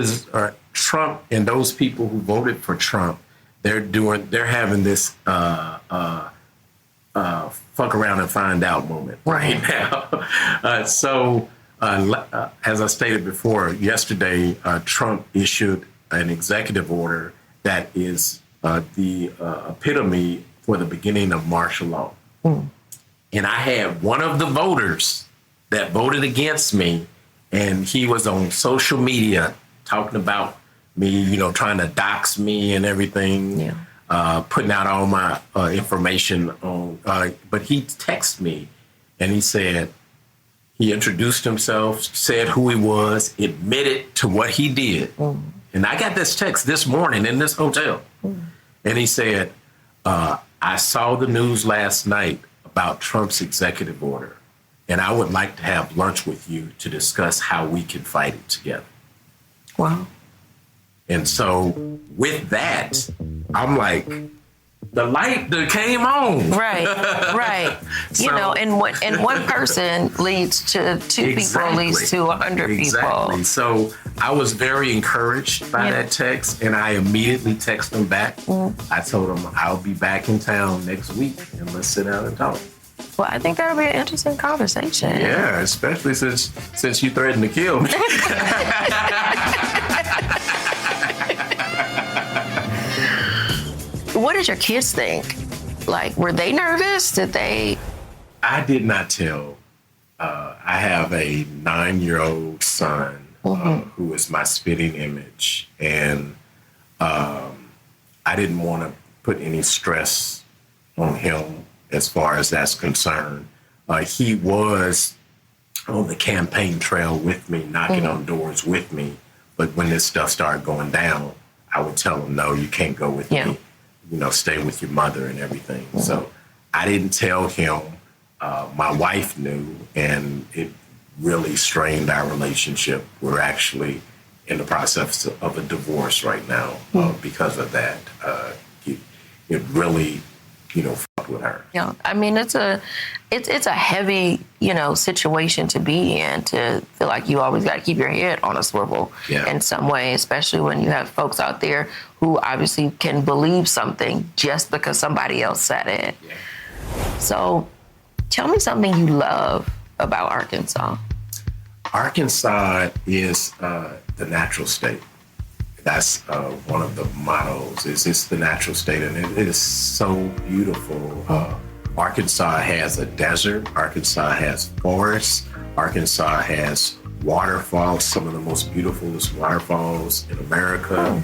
Speaker 1: and those people who voted for Trump, they're having this fuck around and find out moment right now. As I stated before, yesterday, Trump issued an executive order that is the epitome for the beginning of martial law. And I had one of the voters that voted against me, and he was on social media talking about me, you know, trying to dox me and everything, putting out all my information on. But he texted me, and he said, he introduced himself, said who he was, admitted to what he did. And I got this text this morning in this hotel. And he said, I saw the news last night about Trump's executive order, and I would like to have lunch with you to discuss how we can fight it together.
Speaker 5: Wow.
Speaker 1: And so with that, I'm like, the light that came on.
Speaker 5: Right, right. You know, and one person leads to two people, leads to 100 people.
Speaker 1: So I was very encouraged by that text, and I immediately texted them back. I told them I'll be back in town next week, and let's sit down and talk.
Speaker 5: Well, I think that'll be an interesting conversation.
Speaker 1: Yeah, especially since you threatened to kill me.
Speaker 5: What did your kids think? Like, were they nervous? Did they?
Speaker 1: I did not tell. I have a 9-year-old son who is my spitting image. And I didn't want to put any stress on him as far as that's concerned. He was on the campaign trail with me, knocking on doors with me. But when this stuff started going down, I would tell him, no, you can't go with me. You know, stay with your mother and everything. So I didn't tell him. My wife knew, and it really strained our relationship. We're actually in the process of a divorce right now because of that. It really, fucked with her.
Speaker 5: Yeah, I mean, it's a heavy, situation to be in, to feel like you always got to keep your head on a swivel in some way, especially when you have folks out there who obviously can believe something just because somebody else said it. Yeah. So tell me something you love about Arkansas.
Speaker 1: Arkansas is the natural state. That's one of the mottos. It's the natural state, and it is so beautiful. Arkansas has a desert. Arkansas has forests. Arkansas has waterfalls, some of the most beautifulest waterfalls in America.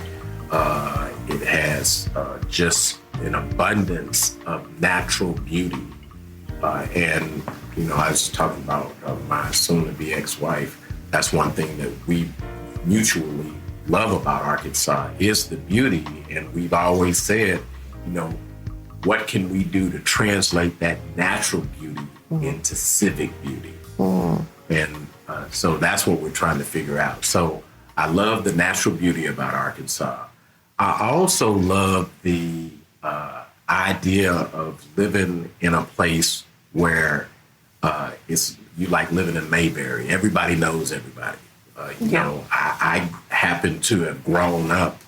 Speaker 1: It has just an abundance of natural beauty. And, I was talking about my soon-to-be ex-wife. That's one thing that we mutually love about Arkansas is the beauty. And we've always said, what can we do to translate that natural beauty into civic beauty? And so that's what we're trying to figure out. So I love the natural beauty about Arkansas. I also love the idea of living in a place where you like living in Mayberry. Everybody knows everybody. I happen to have grown up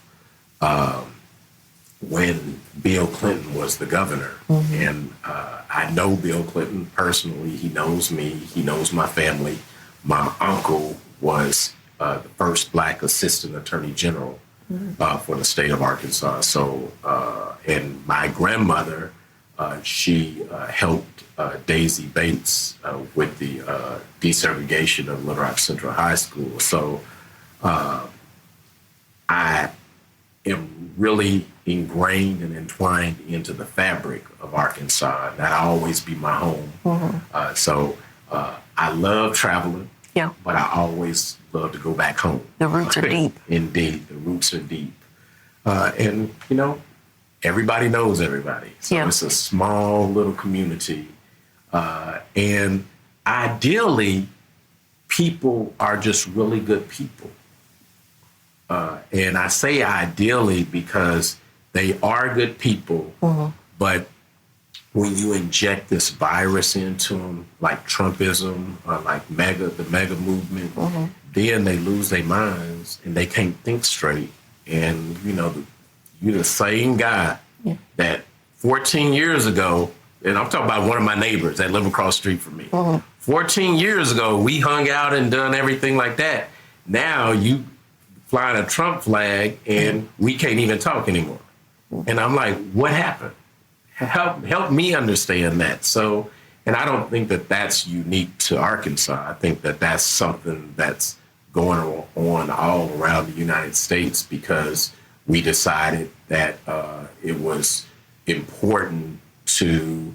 Speaker 1: when Bill Clinton was the governor. And I know Bill Clinton personally. He knows me. He knows my family. My uncle was the first Black assistant attorney general for the state of Arkansas. So, and my grandmother, she helped Daisy Bates with the desegregation of Little Rock Central High School. So I am really ingrained and entwined into the fabric of Arkansas. That'll always be my home. So I love traveling, but I always love to go back home.
Speaker 5: The roots are deep.
Speaker 1: Indeed, the roots are deep. And, everybody knows everybody. So it's a small little community. And ideally, people are just really good people. And I say ideally because they are good people, but when you inject this virus into them, like Trumpism, or like the mega movement, then they lose their minds and they can't think straight. And, you're the same guy that 14 years ago, and I'm talking about one of my neighbors that live across the street from me. 14 years ago, we hung out and done everything like that. Now you flying a Trump flag and we can't even talk anymore. And I'm like, what happened? Help me understand that. So, and I don't think that that's unique to Arkansas. I think that that's something that's going on all around the United States because we decided that it was important to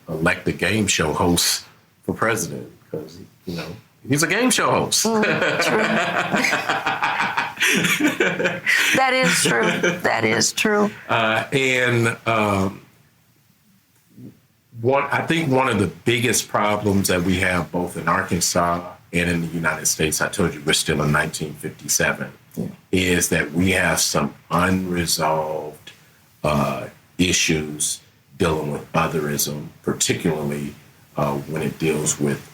Speaker 1: elect a game show host for president because, he's a game show host.
Speaker 5: True. That is true. That is true.
Speaker 1: And I think one of the biggest problems that we have both in Arkansas and in the United States, I told you we're still in 1957, is that we have some unresolved issues dealing with otherism, particularly when it deals with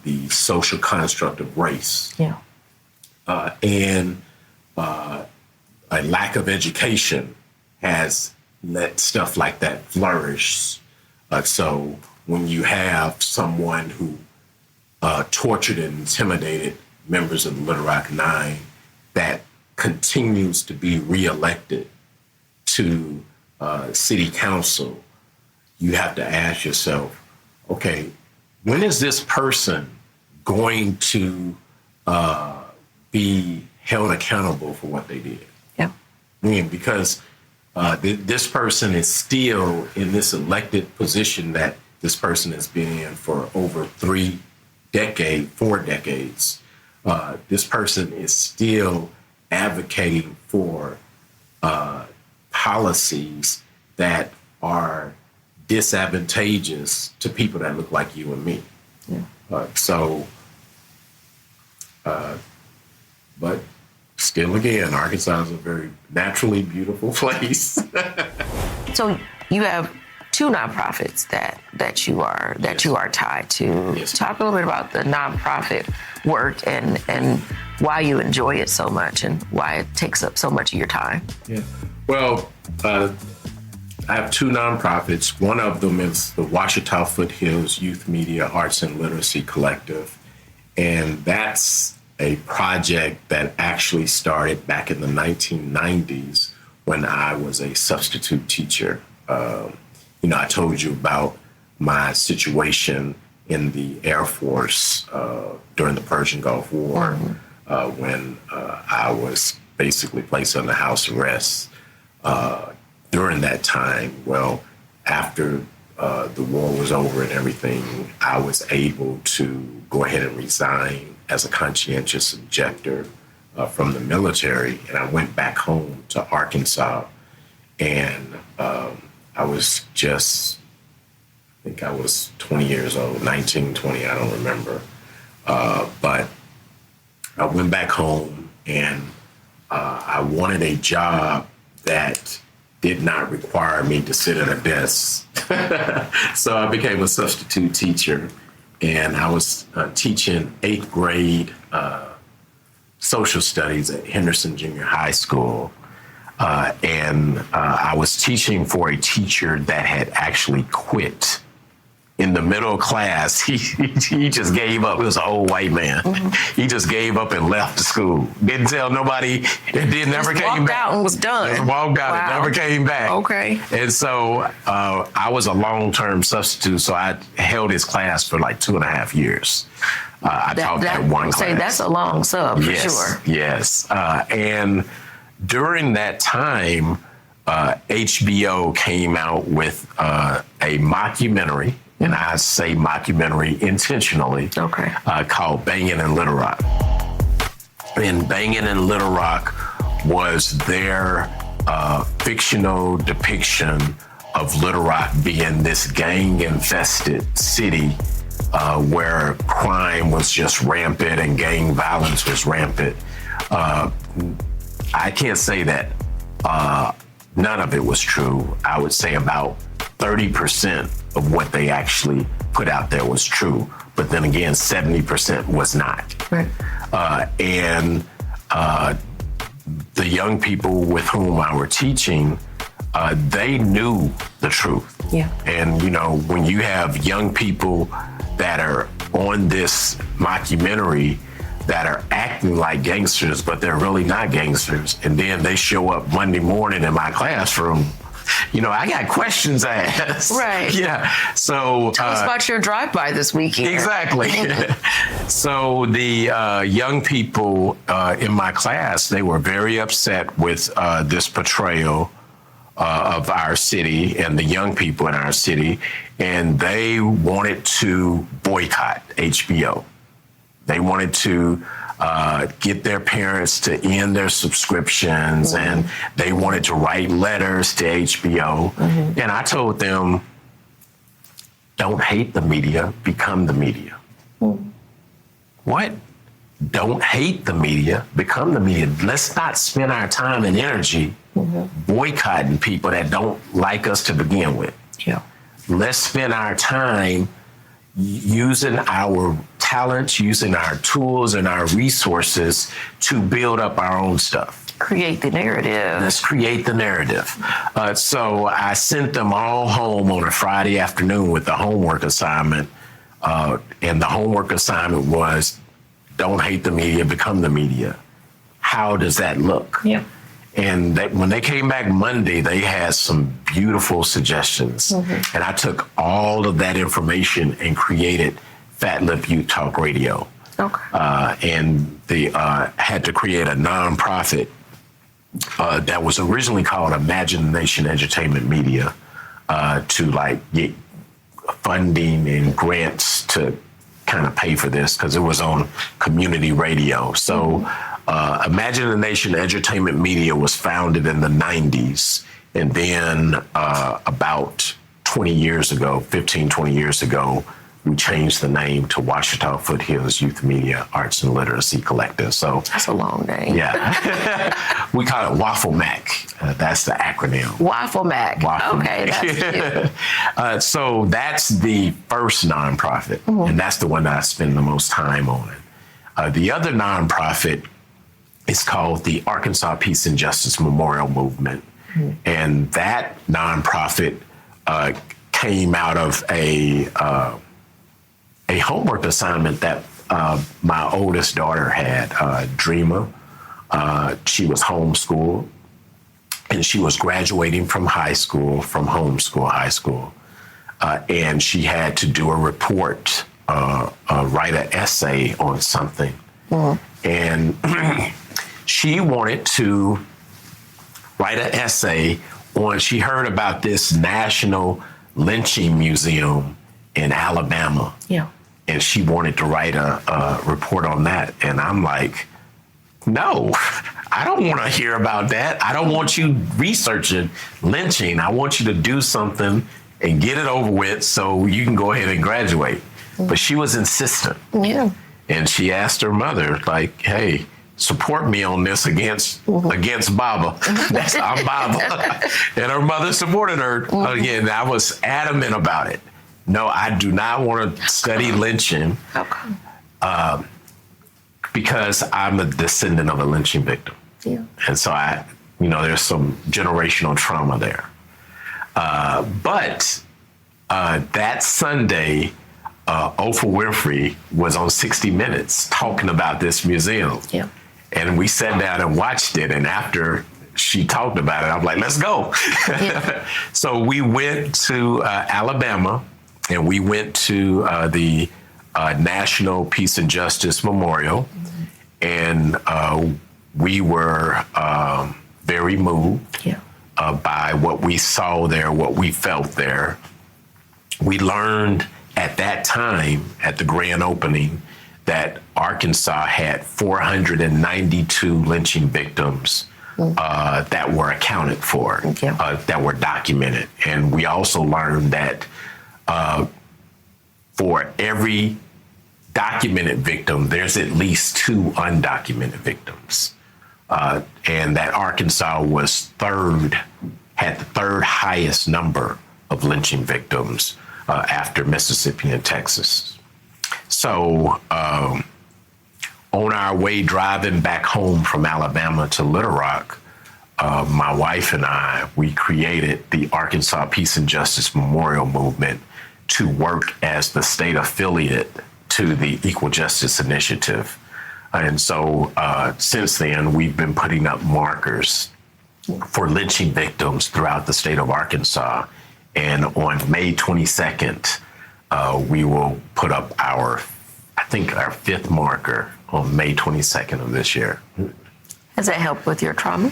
Speaker 1: the social construct of race.
Speaker 5: Yeah.
Speaker 1: And a lack of education has let stuff like that flourish. So when you have someone who tortured and intimidated members of the Little Rock Nine that continues to be reelected to city council, you have to ask yourself, okay, when is this person going to be held accountable for what they did?
Speaker 5: Yeah.
Speaker 1: I mean, because this person is still in this elected position that this person has been in for over 4 decades. This person is still advocating for policies that are disadvantageous to people that look like you and me.
Speaker 5: Yeah.
Speaker 1: But still, again, Arkansas is a very naturally beautiful place.
Speaker 5: So you have 2 nonprofits that you are tied to.
Speaker 1: Yes.
Speaker 5: Talk a little bit about the nonprofit work and why you enjoy it so much and why it takes up so much of your time.
Speaker 1: Yeah. Well, I have 2 nonprofits. One of them is the Ouachita Foothills Youth Media Arts and Literacy Collective. And that's a project that actually started back in the 1990s when I was a substitute teacher. I told you about my situation in the Air Force during the Persian Gulf War, when I was basically placed under house arrest. During that time, well, after the war was over and everything, I was able to go ahead and resign as a conscientious objector from the military. And I went back home to Arkansas, and I was I think I was 20 years old, 19, 20, I don't remember. But I went back home, and I wanted a job that did not require me to sit at a desk. So I became a substitute teacher, and I was teaching 8th grade social studies at Henderson Junior High School. And I was teaching for a teacher that had actually quit. In the middle of class, he just gave up. It was an old white man. He just gave up and left the school. Didn't tell nobody. It never came back.
Speaker 5: Walked out and was done.
Speaker 1: Just walked out.
Speaker 5: Wow.
Speaker 1: It never came back.
Speaker 5: Okay.
Speaker 1: And so I was a long-term substitute, so I held his class for like 2.5 years. I taught that one class.
Speaker 5: That's a long sub for sure.
Speaker 1: Yes. And during that time, HBO came out with a mockumentary, and I say mockumentary intentionally, called Bangin' in Little Rock. And Bangin' in Little Rock was their fictional depiction of Little Rock being this gang-infested city where crime was just rampant and gang violence was rampant. I can't say that none of it was true. I would say about 30% of what they actually put out there was true. But then again, 70% was not.
Speaker 5: Right.
Speaker 1: And the young people with whom I were teaching, they knew the truth.
Speaker 5: Yeah.
Speaker 1: And, when you have young people that are on this mockumentary that are acting like gangsters, but they're really not gangsters, and then they show up Monday morning in my classroom, I got questions asked.
Speaker 5: Right.
Speaker 1: Yeah. So
Speaker 5: tell us about your drive-by this weekend.
Speaker 1: Exactly. So the young people in my class, they were very upset with this portrayal of our city and the young people in our city, and they wanted to boycott HBO. They wanted to get their parents to end their subscriptions, and they wanted to write letters to HBO. And I told them, don't hate the media, become the media. what? Don't hate the media, become the media. Let's not spend our time and energy boycotting people that don't like us to begin with.
Speaker 5: Yeah.
Speaker 1: Let's spend our time using our talents, using our tools and our resources to build up our own stuff.
Speaker 5: Create the narrative.
Speaker 1: Let's create the narrative. So I sent them all home on a Friday afternoon with the homework assignment. And the homework assignment was, don't hate the media, become the media. How does that look?
Speaker 5: Yeah.
Speaker 1: And when they came back Monday, they had some beautiful suggestions. And I took all of that information and created Fat Lip Youth Talk Radio.
Speaker 5: Okay.
Speaker 1: And they had to create a nonprofit that was originally called Imagination Entertainment Media to get funding and grants to kind of pay for this because it was on community radio. So Imagination Entertainment Media was founded in the 90s. And then about 20 years ago, 15, 20 years ago, we changed the name to Washita Foothills Youth Media Arts and Literacy Collective. So
Speaker 5: that's a long name.
Speaker 1: Yeah. We call it Waffle Mac. That's the acronym.
Speaker 5: Waffle Mac.
Speaker 1: Waffle
Speaker 5: okay,
Speaker 1: Mac.
Speaker 5: That's cute.
Speaker 1: So that's the first nonprofit, and that's the one that I spend the most time on. The other nonprofit is called the Arkansas Peace and Justice Memorial Movement, and that nonprofit came out of a homework assignment that my oldest daughter had, Dreamer. She was homeschooled, and she was graduating from homeschool high school. And she had to do a report, write an essay on something. And she wanted to write an essay on, she heard about this National Lynching Museum in Alabama.
Speaker 5: Yeah.
Speaker 1: And she wanted to write a report on that. And I'm like, no, I don't want to hear about that. I don't want you researching lynching. I want you to do something and get it over with so you can go ahead and graduate. But she was insistent.
Speaker 5: Yeah.
Speaker 1: And she asked her mother, hey, support me on this against Baba. I'm Baba. And her mother supported her. Again, I was adamant about it. No, I do not want to study lynching.
Speaker 5: How come?
Speaker 1: Because I'm a descendant of a lynching victim.
Speaker 5: Yeah.
Speaker 1: And so there's some generational trauma there. But that Sunday, Oprah Winfrey was on 60 Minutes talking about this museum.
Speaker 5: Yeah.
Speaker 1: And we sat down and watched it. And after she talked about it, I'm like, let's go.
Speaker 5: Yeah.
Speaker 1: So we went to Alabama, and we went to the National Peace and Justice Memorial. And we were very moved by what we saw there, what we felt there. We learned at that time, at the grand opening, that Arkansas had 492 lynching victims that were accounted for, that were documented. And we also learned that for every documented victim, there's at least 2 undocumented victims. And that Arkansas was had the third highest number of lynching victims after Mississippi and Texas. So on our way driving back home from Alabama to Little Rock, my wife and I, we created the Arkansas Peace and Justice Memorial Movement to work as the state affiliate to the Equal Justice Initiative. And so since then, we've been putting up markers for lynching victims throughout the state of Arkansas. And on May 22nd, we will put up our 5th marker on May 22nd of this year.
Speaker 5: Has that helped with your trauma?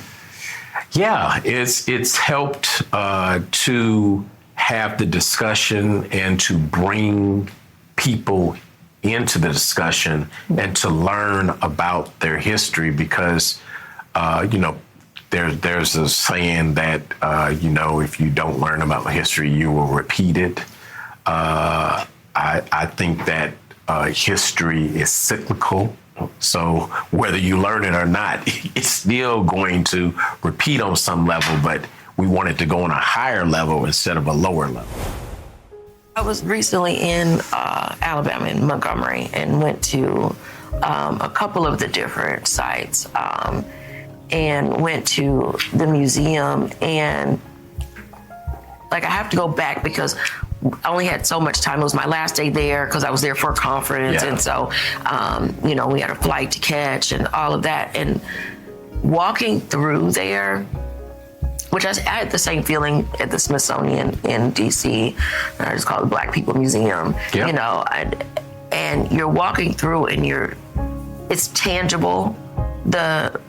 Speaker 1: Yeah, it's helped to have the discussion and to bring people into the discussion and to learn about their history, because there's a saying that if you don't learn about history, you will repeat it. I think that history is cyclical. So whether you learn it or not, it's still going to repeat on some level, but we want it to go on a higher level instead of a lower level.
Speaker 5: I was recently in Alabama, in Montgomery, and went to a couple of the different sites and went to the museum. And like, I have to go back because I only had so much time. It was my last day there because I was there for a conference. Yeah. And so, you know, we had a flight to catch and all of that. And walking through there, which I had the same feeling at the Smithsonian in DC. I just call it the Black People Museum. Yep. You know, and you're walking through and it's tangible, the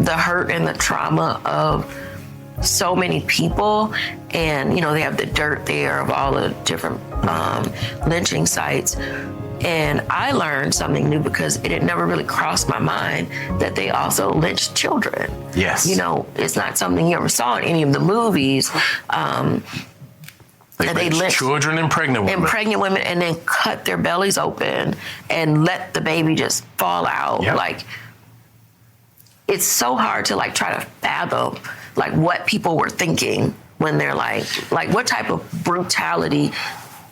Speaker 5: hurt and the trauma of so many people. And, you know, they have the dirt there of all the different lynching sites. And I learned something new because it had never really crossed my mind that they also lynched children.
Speaker 1: Yes.
Speaker 5: You know, it's not something you ever saw in any of the movies.
Speaker 1: They lynched children and pregnant women.
Speaker 5: And pregnant women, and then cut their bellies open and let the baby just fall out. Yep. Like, it's so hard to like try to fathom like what people were thinking when they're like what type of brutality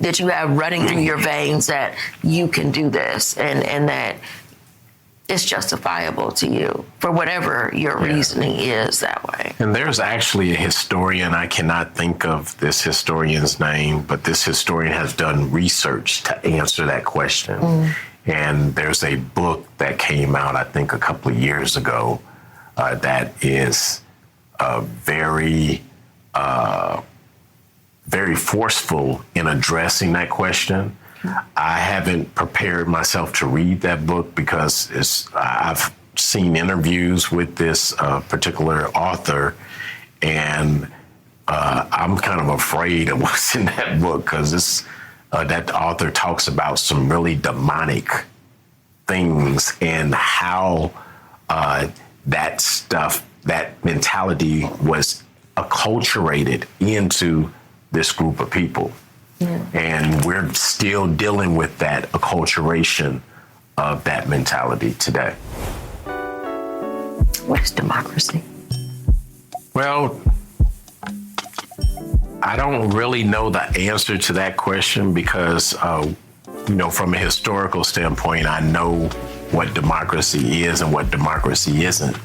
Speaker 5: that you have running through your veins that you can do this and that it's justifiable to you for whatever your reasoning is that way.
Speaker 1: And there's actually a historian, I cannot think of this historian's name, but this historian has done research to answer that question. And there's a book that came out, I think, a couple of years ago that is very forceful in addressing that question. I haven't prepared myself to read that book because I've seen interviews with this particular author, and I'm kind of afraid of what's in that book because that author talks about some really demonic things and how that stuff, that mentality was acculturated into this group of people. Yeah. And we're still dealing with that acculturation of that mentality today.
Speaker 5: What is democracy?
Speaker 1: Well, I don't really know the answer to that question because, you know, from a historical standpoint, I know what democracy is and what democracy isn't.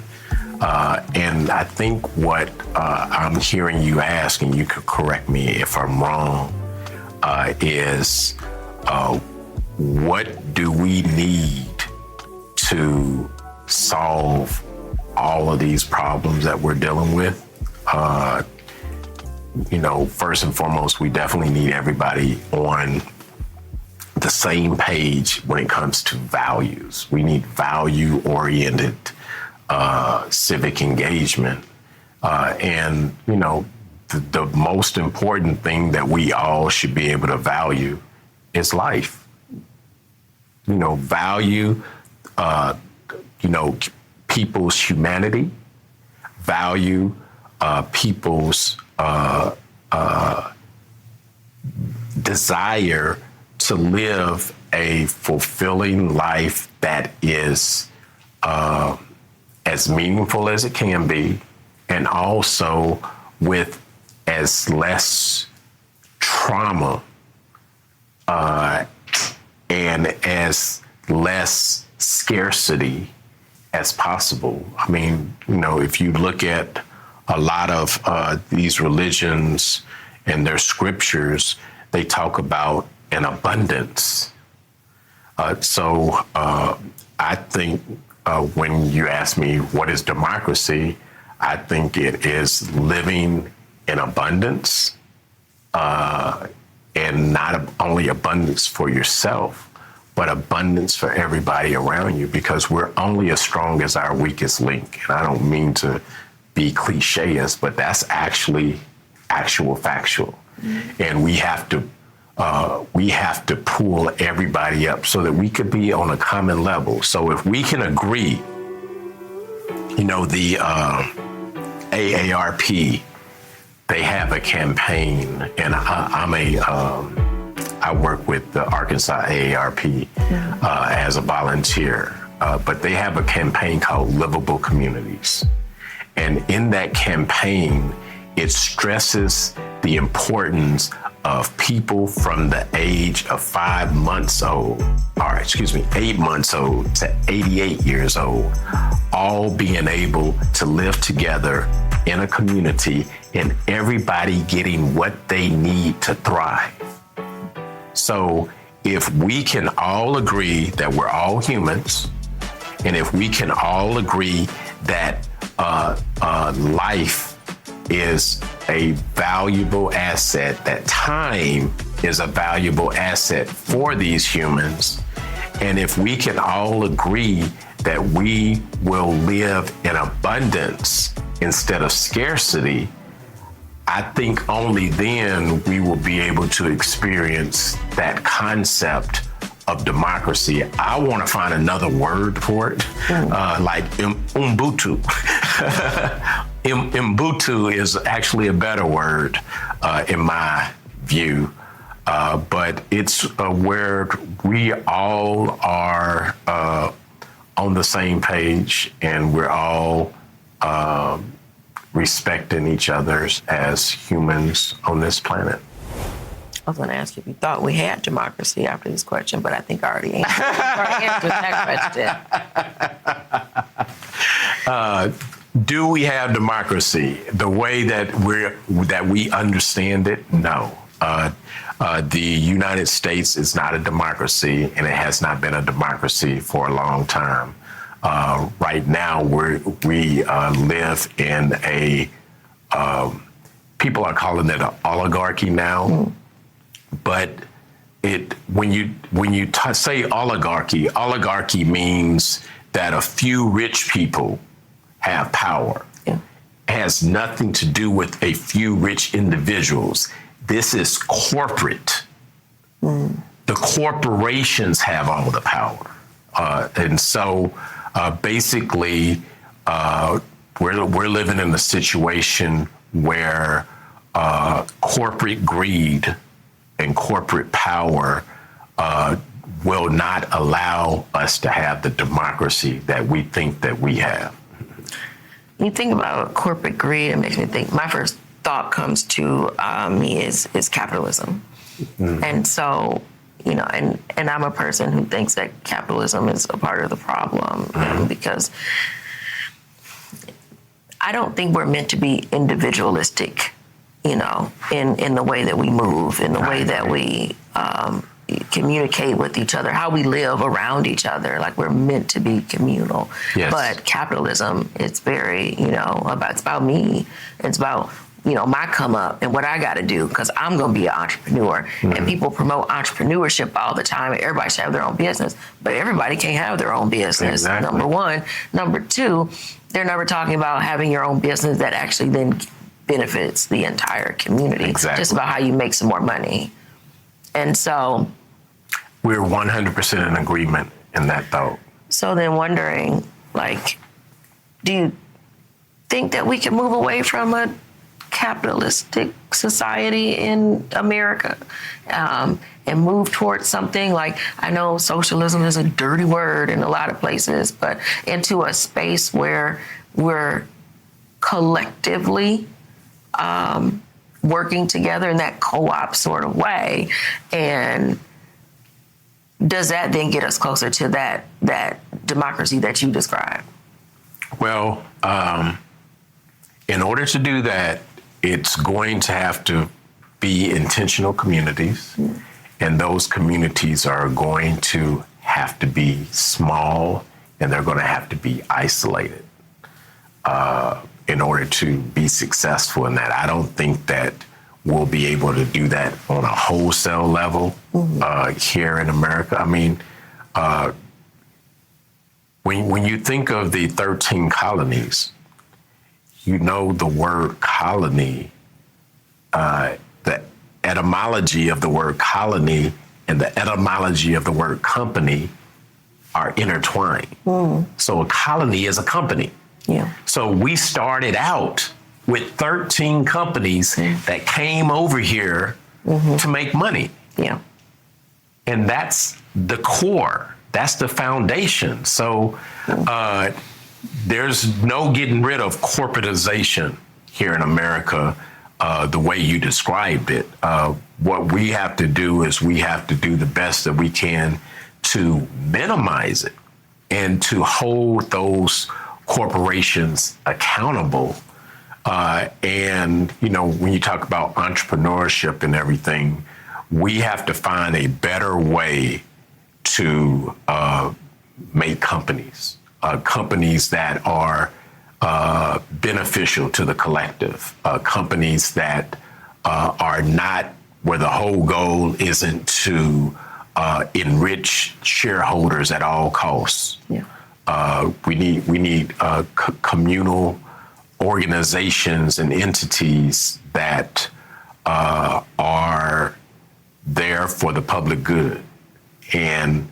Speaker 1: And I think what I'm hearing you ask, and you could correct me if I'm wrong, is what do we need to solve all of these problems that we're dealing with? You know, first and foremost, we definitely need everybody on the same page when it comes to values. We need value-oriented civic engagement. And, you know, the most important thing that we all should be able to value is life. You know, value, you know, people's humanity, value people's desire to live a fulfilling life that is as meaningful as it can be, and also with as less trauma and as less scarcity as possible. I mean, you know, if you look at a lot of these religions and their scriptures, they talk about an abundance. So I think when you ask me what is democracy, I think it is living in abundance, and not only abundance for yourself, but abundance for everybody around you, because we're only as strong as our weakest link. And I don't mean to be cliches, but that's actually actual factual. Mm-hmm. And we have to pull everybody up so that we could be on a common level. So if we can agree, you know, the AARP, they have a campaign, and I'm a I work with the Arkansas AARP as a volunteer, but they have a campaign called Livable Communities. And in that campaign, it stresses the importance of people from the age of 8 months old to 88 years old, all being able to live together in a community and everybody getting what they need to thrive. So if we can all agree that we're all humans, and if we can all agree that life is a valuable asset, that time is a valuable asset for these humans, and if we can all agree that we will live in abundance instead of scarcity, I think only then we will be able to experience that concept of democracy. I want to find another word for it, like Ubuntu. Ubuntu is actually a better word in my view, but it's where we all are on the same page and we're all respecting each other as humans on this planet.
Speaker 5: I was going to ask you if you thought we had democracy after this question, but I think I already answered that question.
Speaker 1: Do we have democracy the way that we understand it? No. The United States is not a democracy, and it has not been a democracy for a long time. Right now, we live in a people are calling it an oligarchy now. But when you say oligarchy means that a few rich people have power. Yeah. It has nothing to do with a few rich individuals. This is corporate. The corporations have all the power. And so basically, we're living in a situation where corporate greed and corporate power will not allow us to have the democracy that we think that we have.
Speaker 5: You think about corporate greed, it makes me think, my first thought comes to me is capitalism. And so, you know, and I'm a person who thinks that capitalism is a part of the problem because I don't think we're meant to be individualistic, you know, in the way that we move, in the way that we communicate with each other, how we live around each other. Like, we're meant to be communal. Yes. But capitalism, it's very, you know, it's about me. It's about, you know, my come up and what I got to do because I'm going to be an entrepreneur. And people promote entrepreneurship all the time. And everybody should have their own business, but everybody can't have their own business. Exactly. Number one. Number two, they're never talking about having your own business that actually then benefits the entire community. Exactly. Just about how you make some more money. And so
Speaker 1: we're 100% in agreement in that thought.
Speaker 5: So then wondering, like, do you think that we can move away from a capitalistic society in America and move towards something like, I know socialism is a dirty word in a lot of places, but into a space where we're collectively working together in that co-op sort of way? And does that then get us closer to that democracy that you described?
Speaker 1: Well, in order to do that, it's going to have to be intentional communities. And those communities are going to have to be small, and they're going to have to be isolated in order to be successful in that. I don't think that we'll be able to do that on a wholesale level here in America. I mean, when you think of the 13 colonies, you know the word colony, the etymology of the word colony and the etymology of the word company are intertwined. So a colony is a company. Yeah. So we started out with 13 companies that came over here to make money.
Speaker 5: Yeah.
Speaker 1: And that's the core. That's the foundation. So there's no getting rid of corporatization here in America the way you described it. What we have to do is we have to do the best that we can to minimize it and to hold those corporations accountable. And, you know, when you talk about entrepreneurship and everything, we have to find a better way to make companies that are beneficial to the collective, companies that are not where the whole goal isn't to enrich shareholders at all costs. Yeah. We need communal organizations and entities that are there for the public good. And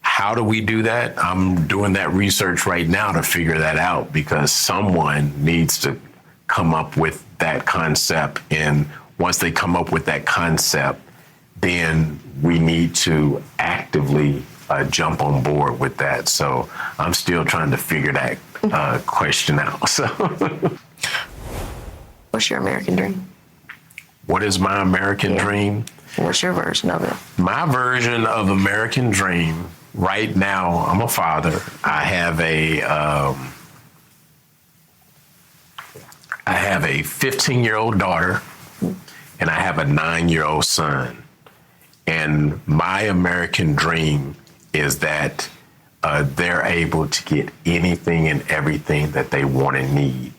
Speaker 1: how do we do that? I'm doing that research right now to figure that out, because someone needs to come up with that concept. And once they come up with that concept, then we need to actively jump on board with that. So I'm still trying to figure that question out. So,
Speaker 5: what's your American dream?
Speaker 1: What is my American dream?
Speaker 5: What's your version of it? My
Speaker 1: version of American dream right now, I'm a father. I have a 15-year-old daughter, and I have a 9-year-old son. And my American dream is that they're able to get anything and everything that they want and need.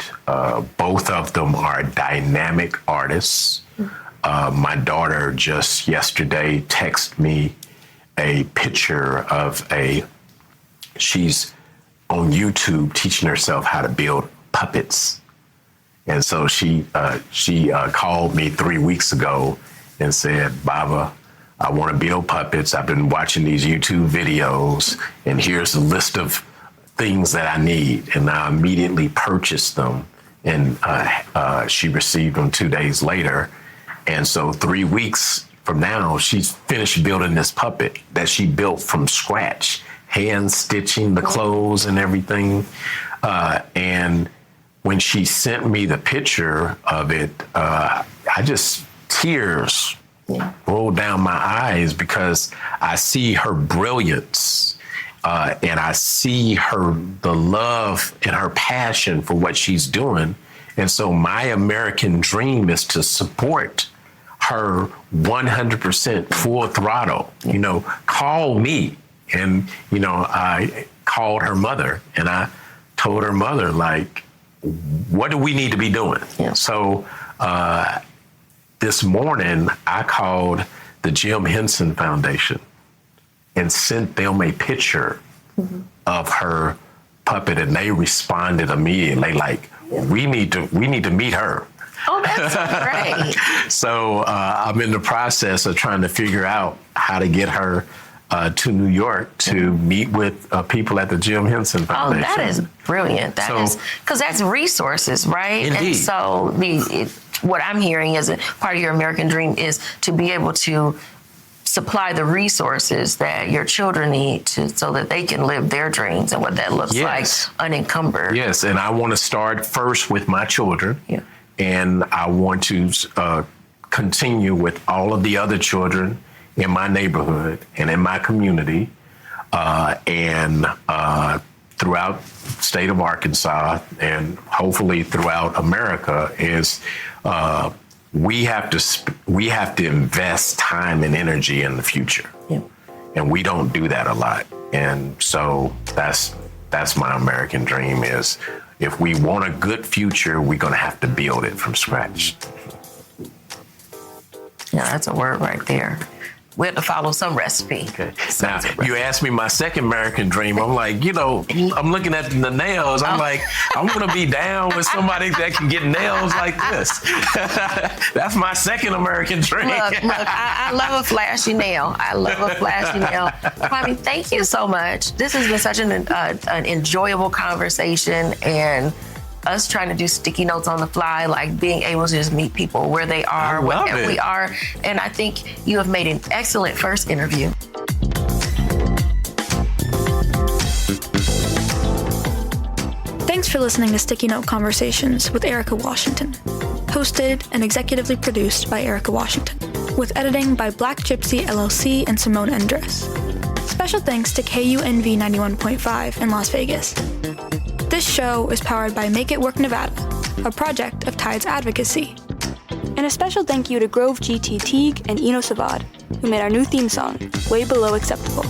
Speaker 1: Both of them are dynamic artists. My daughter just yesterday texted me a picture of she's on YouTube teaching herself how to build puppets. And so she called me 3 weeks ago and said, Baba, I want to build puppets. I've been watching these YouTube videos, and here's a list of things that I need. And I immediately purchased them, and she received them 2 days later. And so 3 weeks from now, she's finished building this puppet that she built from scratch, hand stitching the clothes and everything. And when she sent me the picture of it, tears rolled down my eyes, because I see her brilliance and I see the love and her passion for what she's doing. And so my American dream is to support her 100% full throttle. You know, call me. And, you know, I called her mother, and I told her mother, like, what do we need to be doing? Yeah. So this morning I called the Jim Henson Foundation and sent them a picture of her puppet, and they responded immediately, like, we need to meet her.
Speaker 5: Oh, that's great.
Speaker 1: So I'm in the process of trying to figure out how to get her to New York to meet with people at the Jim Henson Foundation.
Speaker 5: Oh, that is brilliant. Because that's resources, right?
Speaker 1: Indeed.
Speaker 5: And so what I'm hearing is that part of your American dream is to be able to supply the resources that your children need so that they can live their dreams, and what that looks like unencumbered.
Speaker 1: Yes, and I want to start first with my children. Yeah. And I want to continue with all of the other children in my neighborhood and in my community, and throughout the state of Arkansas, and hopefully throughout America, is we have to invest time and energy in the future. Yeah. And we don't do that a lot. And so that's my American dream, is if we want a good future, we're going to have to build it from scratch.
Speaker 5: Yeah, that's a word right there. We have to follow some recipe.
Speaker 1: Okay. Now, you asked me my second American dream. I'm like, you know, I'm looking at the nails. I'm like, I want to be down with somebody that can get nails like this. That's my second American dream.
Speaker 5: Look, I love a flashy nail. Kwame, thank you so much. This has been such an enjoyable conversation, and us trying to do sticky notes on the fly, like being able to just meet people where they are, wherever we are. And I think you have made an excellent first interview.
Speaker 13: Thanks for listening to Sticky Note Conversations with Erika Washington. Hosted and executively produced by Erika Washington, with editing by Black Gypsy LLC and Simone Endres. Special thanks to KUNV 91.5 in Las Vegas. This show is powered by Make It Work Nevada, a project of Tides Advocacy.
Speaker 14: And a special thank you to Grove GT Teague and Eno Savad, who made our new theme song, Way Below Acceptable.